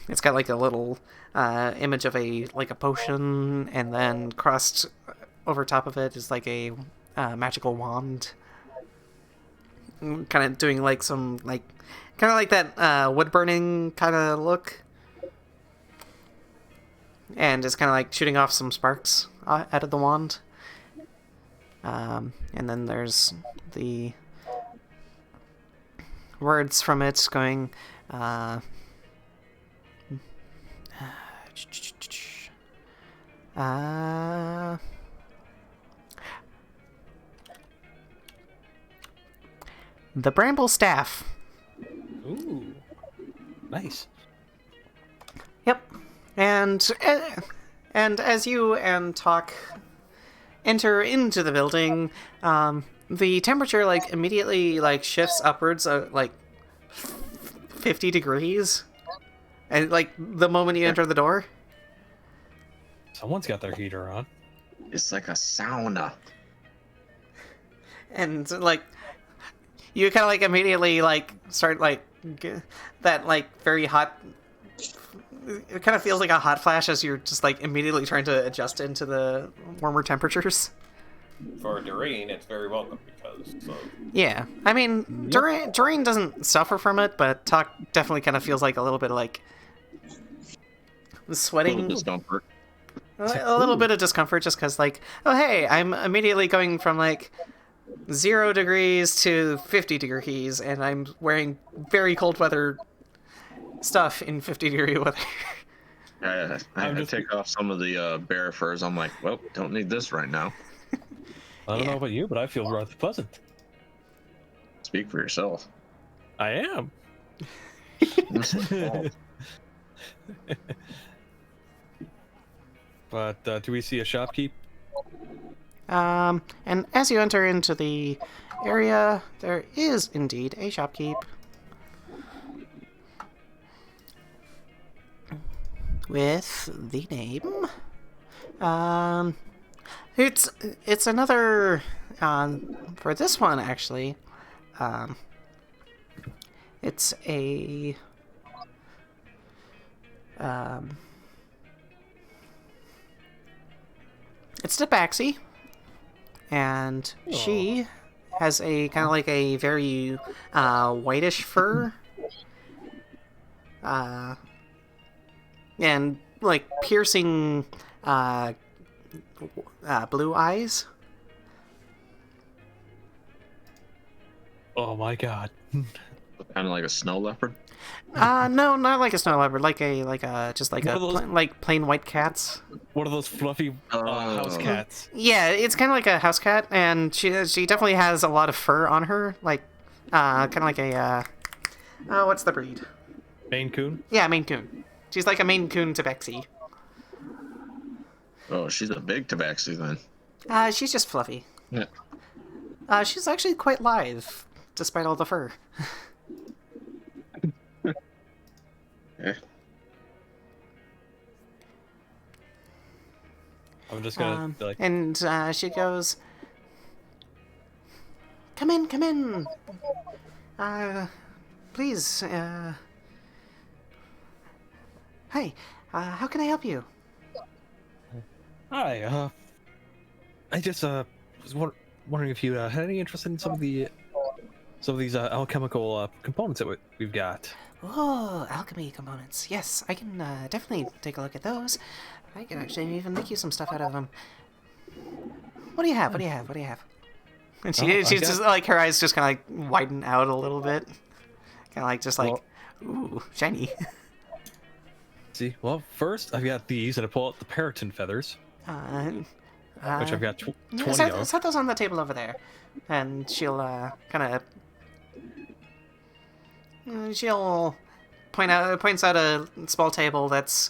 It's got like a little image of a potion, and then crossed over top of it is like a magical wand. Kind of doing like some kind of like that wood burning kind of look. And it's kind of like shooting off some sparks out of the wand. And then there's the words from it going, the Bramble Staff. Ooh, nice. Yep. And as you and Tok enter into the building, the temperature like immediately like shifts upwards like 50 degrees, and like the moment you enter the door. Someone's got their heater on. It's like a sauna. And like you kind of like immediately like start like that like very hot. It kind of feels like a hot flash as you're just like immediately trying to adjust into the warmer temperatures. For Dearaen, it's very welcome because Yeah, I mean, Dearaen doesn't suffer from it, but Tok definitely kind of feels like a little bit of like sweating. Little discomfort. A little bit of discomfort just because, like, oh, hey, I'm immediately going from, like, 0 degrees to 50 degrees, and I'm wearing very cold weather stuff in 50-degree weather. I take off some of the bear furs. I'm like, well, don't need this right now. I don't know about you, but I feel rather pleasant. Speak for yourself. I am. But do we see a shopkeep? And as you enter into the area, there is indeed a shopkeep. With the name, it's another, for this one actually, it's a, it's Tabaxi, and she has a kind of like a very whitish fur, and like piercing blue eyes. Oh my god. Kind of like a snow leopard. No, not like a snow leopard, like a just like One a of those- like plain white cats. One of those fluffy house cats. Yeah, it's kind of like a house cat, and she definitely has a lot of fur on her, like kind of like a what's the breed? Maine Coon. Yeah, Maine Coon. She's like a Maine Coon tabaxi. Oh, she's a big tabaxi then. She's just fluffy. Yeah. She's actually quite lithe, despite all the fur. Eh. I'm just gonna be like, And she goes, "Come in, come in. Please. Hi. How can I help you?" hi. I just was wondering if you had any interest in some of these alchemical components that we've got. Oh, alchemy components. Yes, I can definitely take a look at those. I can actually even make you some stuff out of them. What do you have? What do you have? What do you have? And she's just like, her eyes just kind of like widen out a little bit. Kind of like, just like, ooh, shiny. See, well, first I've got these, and I pull out the paraton feathers, which I've got 20 of. Set those on the table over there. And she'll kind of... She'll points out a small table that's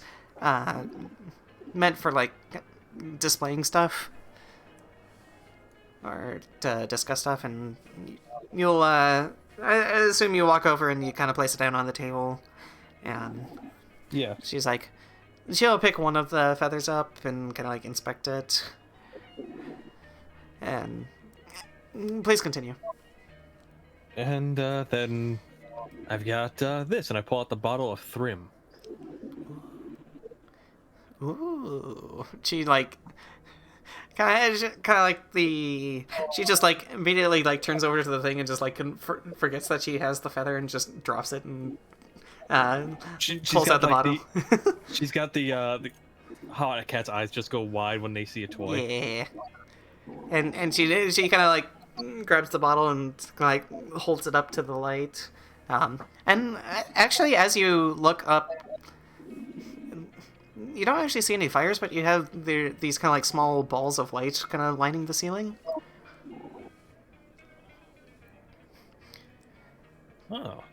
meant for, like, displaying stuff. Or to discuss stuff, and you'll, I assume you walk over and you kind of place it down on the table, and Yeah. she's like, she'll pick one of the feathers up and kind of, like, inspect it. And please continue. And then I've got this, and I pull out the bottle of Thrym. Ooh, she like kind of like the she just like immediately like turns over to the thing and just like forgets that she has the feather and just drops it and pulls out the bottle. She's got the how a cat's eyes just go wide when they see a toy. Yeah, and she kind of like grabs the bottle and like holds it up to the light. And actually, as you look up, you don't actually see any fires, but you have these kind of like small balls of light kind of lining the ceiling. Oh.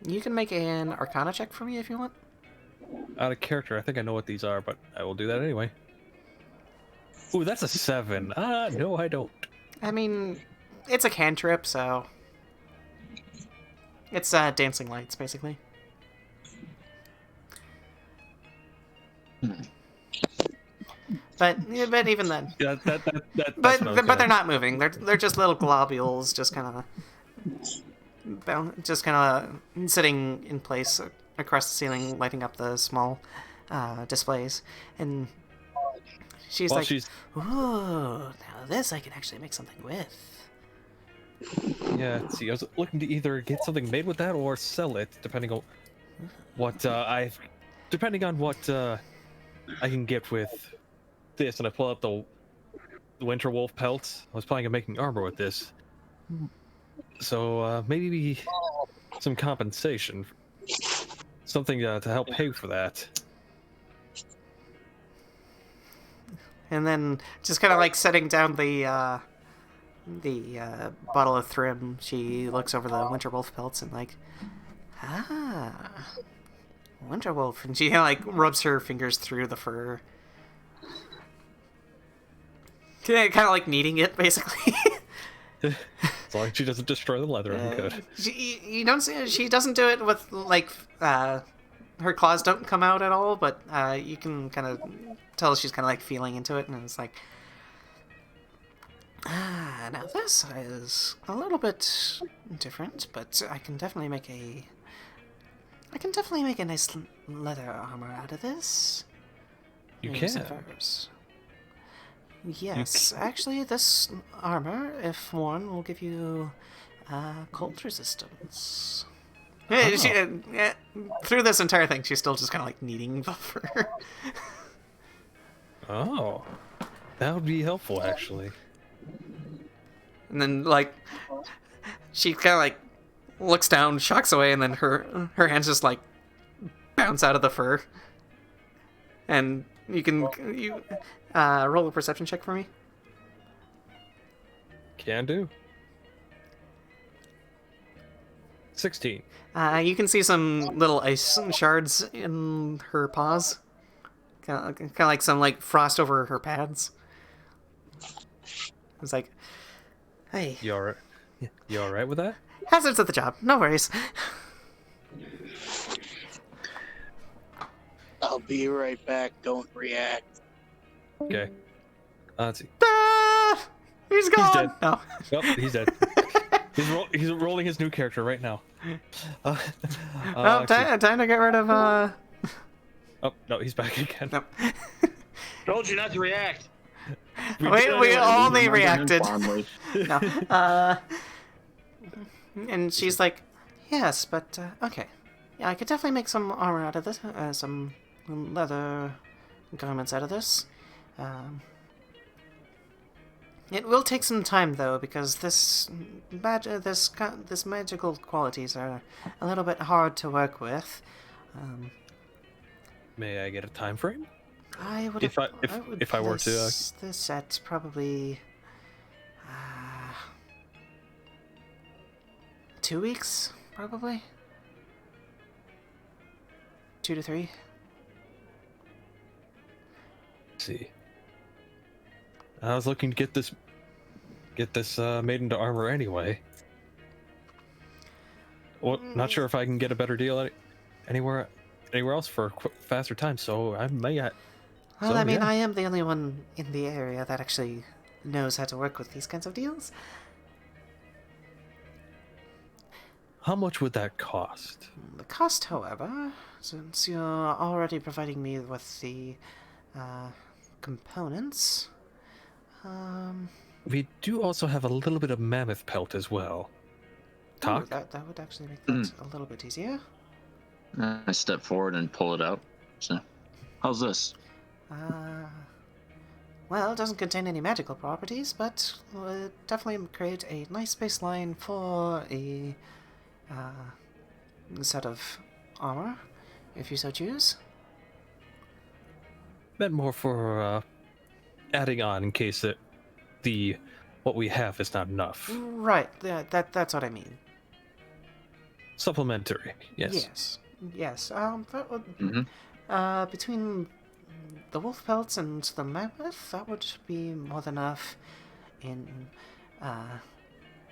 You can make an Arcana check for me if you want. Out of character, I think I know what these are, but I will do that anyway. Ooh, that's a 7. No, I don't. I mean, it's a cantrip, so it's dancing lights, basically. But even then, Yeah, that's what I was but gonna- they're not moving. They're just little globules, just kind of sitting in place across the ceiling, lighting up the small displays. And she's Well, like, she's "Ooh, now this I can actually make something with." yeah. See, I was looking to either get something made with that or sell it, depending on what I can get with this. And I pull out the winter wolf pelts. I was planning on making armor with this, so maybe some compensation, something to help pay for that. And then just kind of like setting down the bottle of Thrym, she looks over the winter wolf pelts and like, winter wolf, and she like rubs her fingers through the fur, kind of like kneading it basically. As long as she doesn't destroy the leather, I'm good. You don't see, she doesn't do it with like her claws don't come out at all, but you can kind of tell she's kind of like feeling into it, and it's like, now this is a little bit different, but I can definitely make a nice leather armor out of this. You use can. of hers. Yes, actually, this armor, if worn, will give you cold resistance. Yeah, through this entire thing, she's still just kind of like needing buffer. Oh, that would be helpful, actually. And then, like, she kind of like looks down, shocks away, and then her hands just like bounce out of the fur. And you roll a perception check for me. Can do. 16. You can see some little ice shards in her paws. Kind of like some like frost over her pads. It's like, hey, You alright? You alright with that? hazards of the job, no worries. I'll be right back. Don't react. Okay. Let's see. Ah, he's gone. dead. No. Well, he's dead. He's rolling his new character right now. Oh, Actually- time to get rid of oh, no, he's back again. No. Told you not to react. We only Remember him reacted. fondly. No. And she's like, yes, but okay. Yeah, I could definitely make some armor out of this, some leather garments out of this. It will take some time though, because this magical qualities are a little bit hard to work with. May I get a time frame? I would If I were to, place this at probably 2 weeks, probably 2 to 3. Let's see. I was looking to get this made into armor anyway. Well, not sure if I can get a better deal anywhere else for a faster time. So I may. Well, So, I mean, yeah. I am the only one in the area that actually knows how to work with these kinds of deals. How much would that cost? The cost, however, since you're already providing me with the components, We do also have a little bit of mammoth pelt as well. Tok? that would actually make that a little bit easier. I step forward and pull it out. So, how's this? Well, it doesn't contain any magical properties, but would definitely create a nice baseline for a set of armor, if you so choose. Meant more for adding on in case what we have is not enough. Right, that's what I mean. Supplementary, yes. Yes. That would, Mhm. between the wolf pelts and the mammoth, that would be more than enough in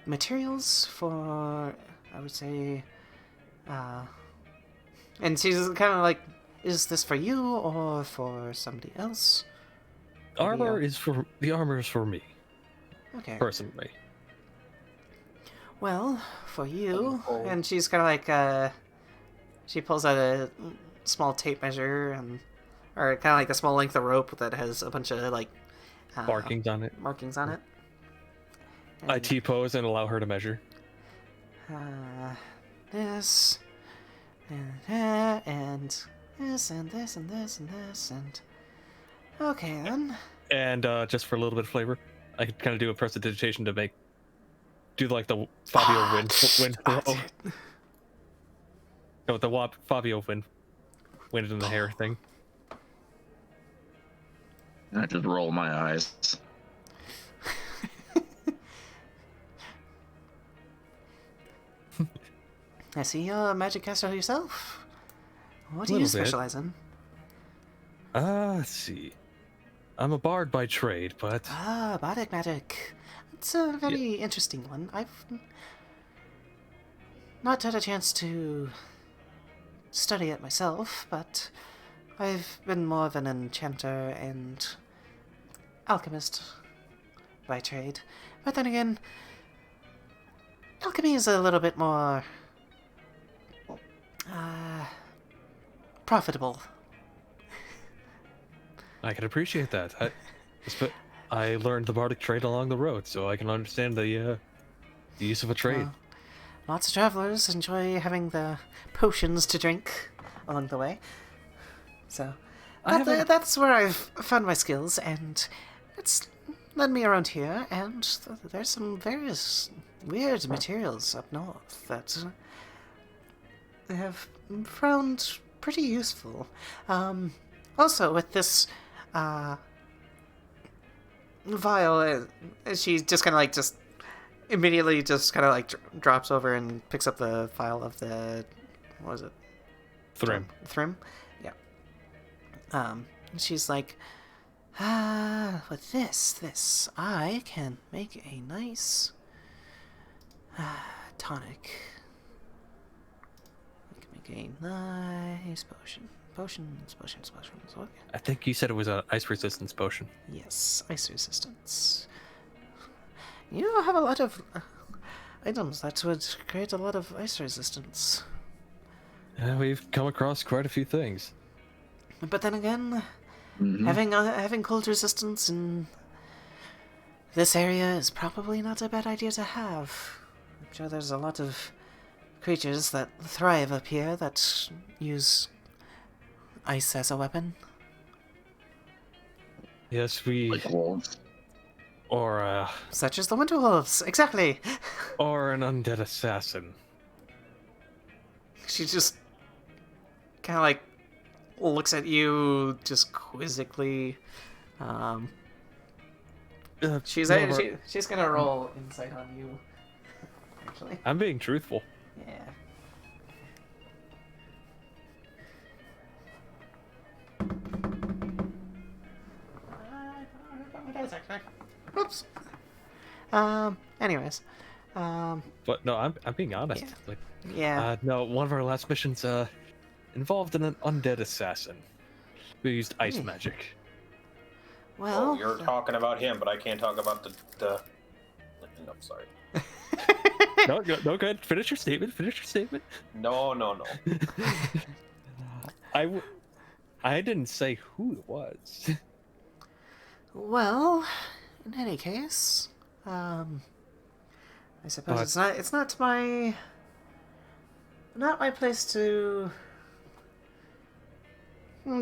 materials for, I would say, and she's kind of like, is this for you or for somebody else? The armor is for me, Okay. personally. Well, for you, and she's kind of like, she pulls out a small tape measure or kind of like a small length of rope that has a bunch of like Markings on it. markings on it. I T-pose and allow her to measure. This and this and this and this and this and okay then. And just for a little bit of flavor, I could kind of do a prestidigitation to do like the Fabio wind throw. No, the Fabio wind in the hair thing. I just roll my eyes. I see you're a magic caster yourself. What do you Little bit. specialize in? Let's see. I'm a bard by trade, but Bardic magic. It's a very interesting one. I've not had a chance to study it myself, but I've been more of an enchanter and alchemist by trade. But then again, alchemy is a little bit more profitable. I can appreciate that. I learned the bardic trade along the road, so I can understand the use of a trade. Lots of travelers enjoy having the potions to drink along the way. So that's where I've found my skills, and it's led me around here, and there's some various weird materials up north that I have found pretty useful. Also, with this vial, she just kind of like immediately drops over and picks up the vial of the, what was it? Thrym? Yeah. She's like, with this, I can make a nice tonic. I can make a nice potion. Potions. Okay. I think you said it was an ice resistance potion. Yes, ice resistance. You have a lot of items that would create a lot of ice resistance. We've come across quite a few things. But then again, having cold resistance in this area is probably not a bad idea to have. I'm sure there's a lot of creatures that thrive up here that use ice as a weapon. Yes, Like wolves. Or Such as the Winter Wolves, exactly! or an undead assassin. She just kind of like looks at you just quizzically. She's gonna roll insight on you. Actually, I'm being truthful. yeah. Oops. Anyways. But no, I'm being honest. Yeah. Like, Yeah. no, one of our last missions involved an undead assassin who used ice magic. Well. Oh, you're talking about him, but I can't talk about the. No, I'm sorry. No, go ahead. Finish your statement. No. I didn't say who it was. Well, in any case, I suppose it's not my place to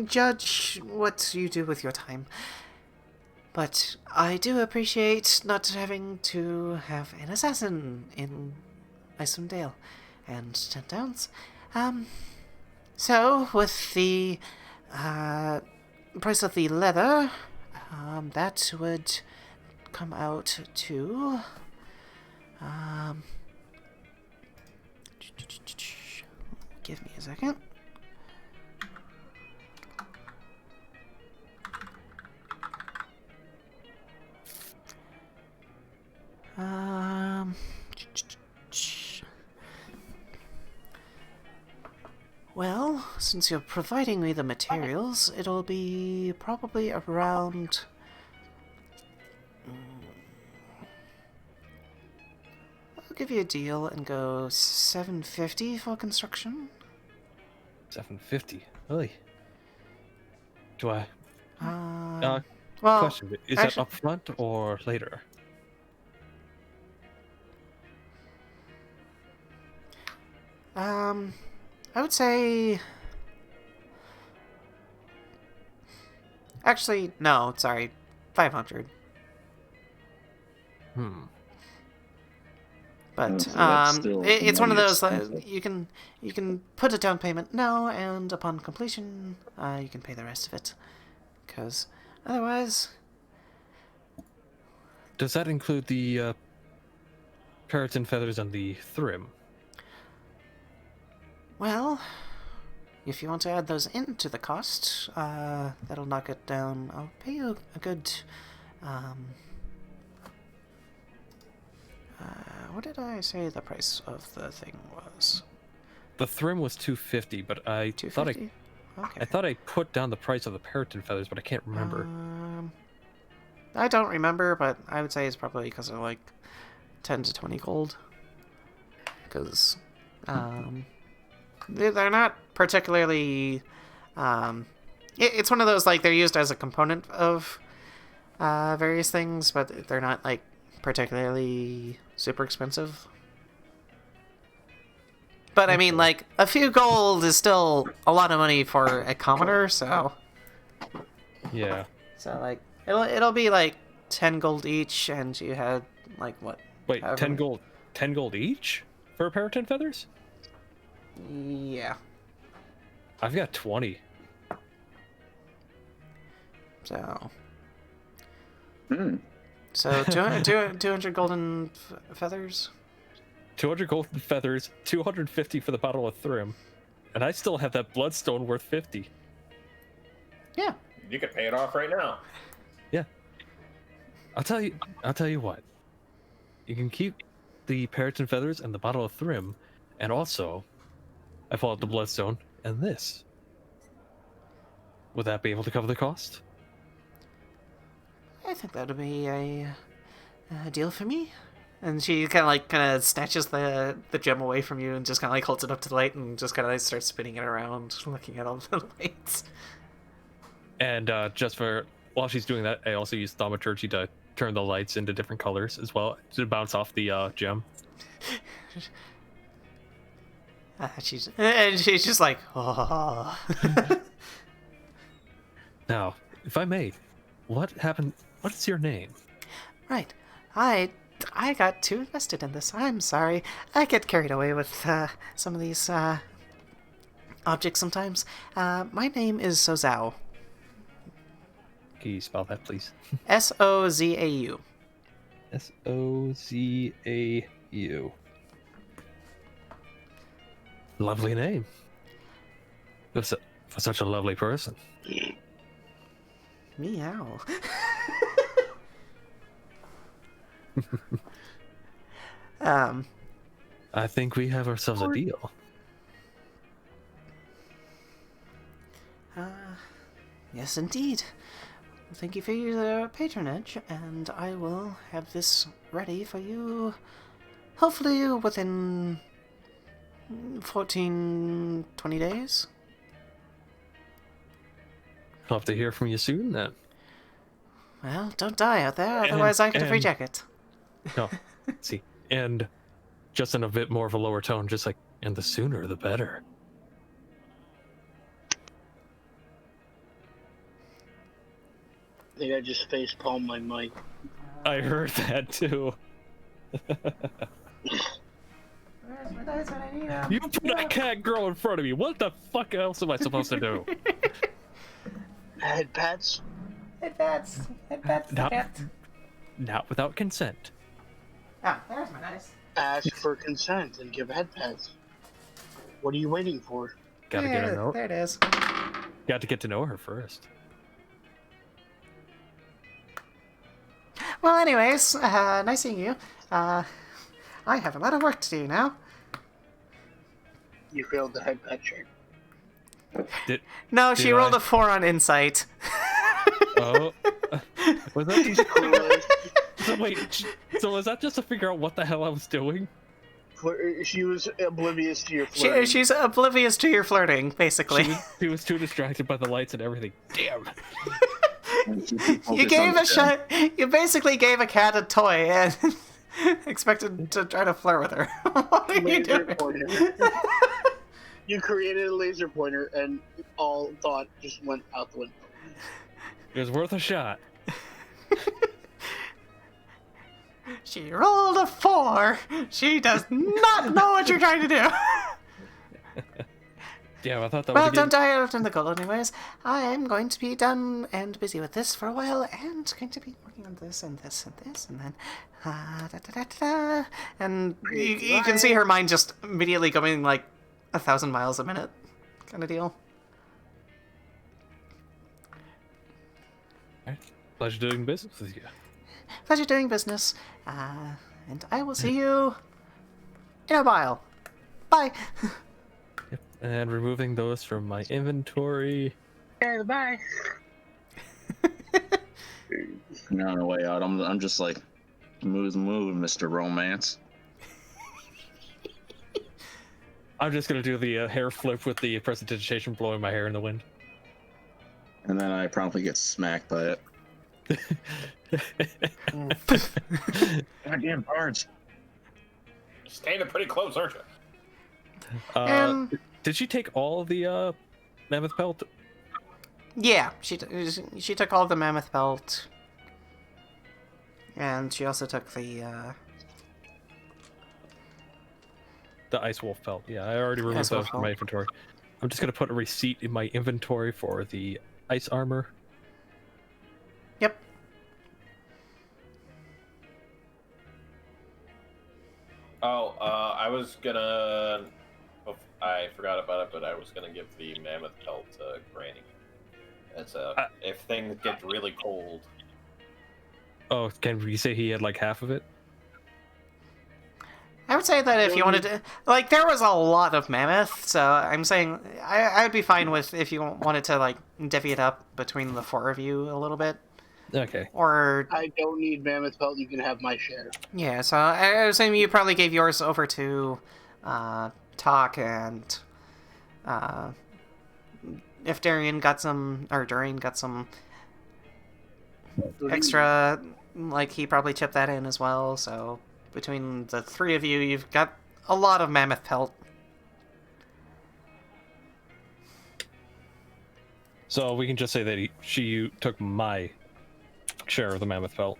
judge what you do with your time. But I do appreciate not having to have an assassin in Icewind Dale and 10 Downs. So with the price of the leather, that would come out to give me a second. Well, since you're providing me the materials, it'll be probably around I'll give you a deal and go $750 for construction. $750. Really? Do I? Well, question: is that up front or later? I would say. Actually, no. Sorry, 500. But it's one of those you can put a down payment now, and upon completion, you can pay the rest of it. Because otherwise, does that include the parrots and feathers on the Thrym? Well, if you want to add those into the cost, that'll knock it down. I'll pay you a good. What did I say the price of the thing was? The Thrym was $250, but I thought Okay. I thought I put down the price of the parrot and feathers, but I can't remember. I don't remember, but I would say it's probably because of like 10 to 20 gold. Because they're not particularly It's one of those, like, they're used as a component of various things, but they're not, like, particularly super expensive. But, I mean, like, a few gold is still a lot of money for a commoner, so... Yeah. So, like, it'll be, like, 10 gold each, and you had, like, what? Wait, however 10 many- gold. 10 gold each for a pair of 10 feathers? Yeah. I've got 20. So... Hmm. So, 200 golden feathers? 200 golden feathers, 250 for the bottle of Thrim, and I still have that bloodstone worth 50. Yeah. You can pay it off right now. Yeah. I'll tell you what. You can keep the parrots and feathers and the bottle of Thrim, and also, I pull out the bloodstone and this. Would that be able to cover the cost? I think that would be a deal for me. And she kind of snatches the gem away from you and just kind of like holds it up to the light and just kind of like starts spinning it around, looking at all the lights. And just for while she's doing that, I also use thaumaturgy to turn the lights into different colors as well to bounce off the gem. She's just like, oh. Now, if I may, what happened? What is your name? Right. I got too invested in this. I'm sorry. I get carried away with some of these objects sometimes. My name is Sozao. Can you spell that, please? Sozau. Sozau. Lovely name. For such a lovely person. Meow. I think we have ourselves a deal. Yes, indeed. Thank you for your patronage, and I will have this ready for you, hopefully within 14, 20 days. Hope to hear from you soon, then. Well, don't die out there, otherwise I get a free jacket. No, see, and just in a bit more of a lower tone, just like, and the sooner the better. I think I just facepalmed my mic. I heard that too. Where's my dice when I need 'em? You put a cat girl in front of me. What the fuck else am I supposed to do? Head pats? It bats the Not- cat. Not without consent. Ah, there's my dice. Ask for consent and give head pats. What are you waiting for? Gotta get her know. There it is. Got to get to know her first. Well, anyways, nice seeing you. I have a lot of work to do now. You failed the head pat check. No, she Did rolled I? a 4 on insight. Oh, was that just, Kool-Aid. so wait? So was that just to figure out what the hell I was doing? She was oblivious to your flirting. She's oblivious to your flirting, basically. She was too distracted by the lights and everything. Damn. You gave a shot. You basically gave a cat a toy and expected to try to flirt with her. What are you Laser doing? pointer. You created a laser pointer, and all thought just went out the window. It was worth a shot. She rolled a 4. She does not know what you're trying to do. Damn, I thought that Well, was don't die out in the cold anyways. I am going to be done and busy with this for a while, and going to be working on this and this and this, and then and you can see her mind just immediately going like 1,000 miles a minute kind of deal. Pleasure doing business with you. Pleasure doing business, and I will see you in a while. Bye. Yep. And removing those from my inventory. Okay, bye. And on the way out, I'm just like, move, Mr. Romance. I'm just gonna do the hair flip with the prestidigitation blowing my hair in the wind. And then I promptly get smacked by it. Goddamn birds. Standing pretty close, aren't you? Did she take all of the mammoth pelt? Yeah, she took all of the mammoth pelt, and she also took the ice wolf pelt. Yeah, I already removed Ice wolf those from my pelt. inventory. I'm just gonna put a receipt in my inventory for the ice armor. Yep. Oh, I was gonna. Oh, I forgot about it, but I was gonna give the mammoth pelt to Granny. It's if things get really cold. Oh, can we say he had like half of it? I would say that if you wanted to, like, there was a lot of mammoth, so I'm saying I would be fine with if you wanted to, like, divvy it up between the four of you a little bit. Okay. Or, I don't need mammoth pelt. You can have my share. yeah, so I was saying you probably gave yours over to Tok, and if Dearaen got some extra, like, he probably chipped that in as well, so between the three of you, you've got a lot of mammoth pelt. So we can just say that she took my share of the mammoth pelt,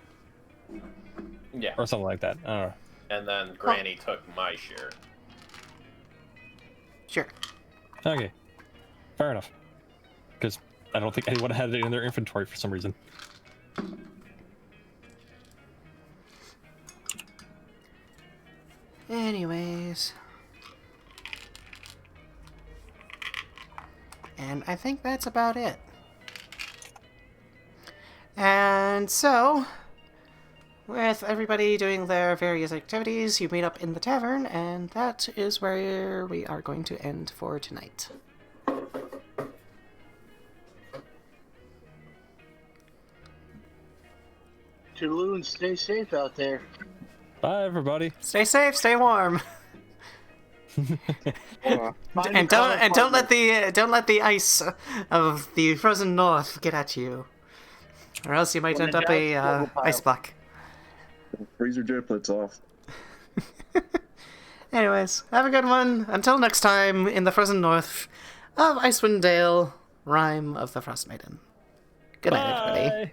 Yeah. or something like that. I don't know. And then Granny took my share. Sure. Okay, fair enough. Because I don't think anyone had it in their inventory for some reason. Anyways. And I think that's about it. And so, with everybody doing their various activities, you meet up in the tavern, and that is where we are going to end for tonight. Toodaloo and stay safe out there. Bye, everybody. Stay safe, stay warm, and don't let the ice of the frozen north get at you, or else you might When end it up does, a double pile. ice block. Freeze your driplets off. Anyways, have a good one. Until next time, in the frozen north of Icewind Dale, Rime of the Frostmaiden. Good night, everybody. Bye.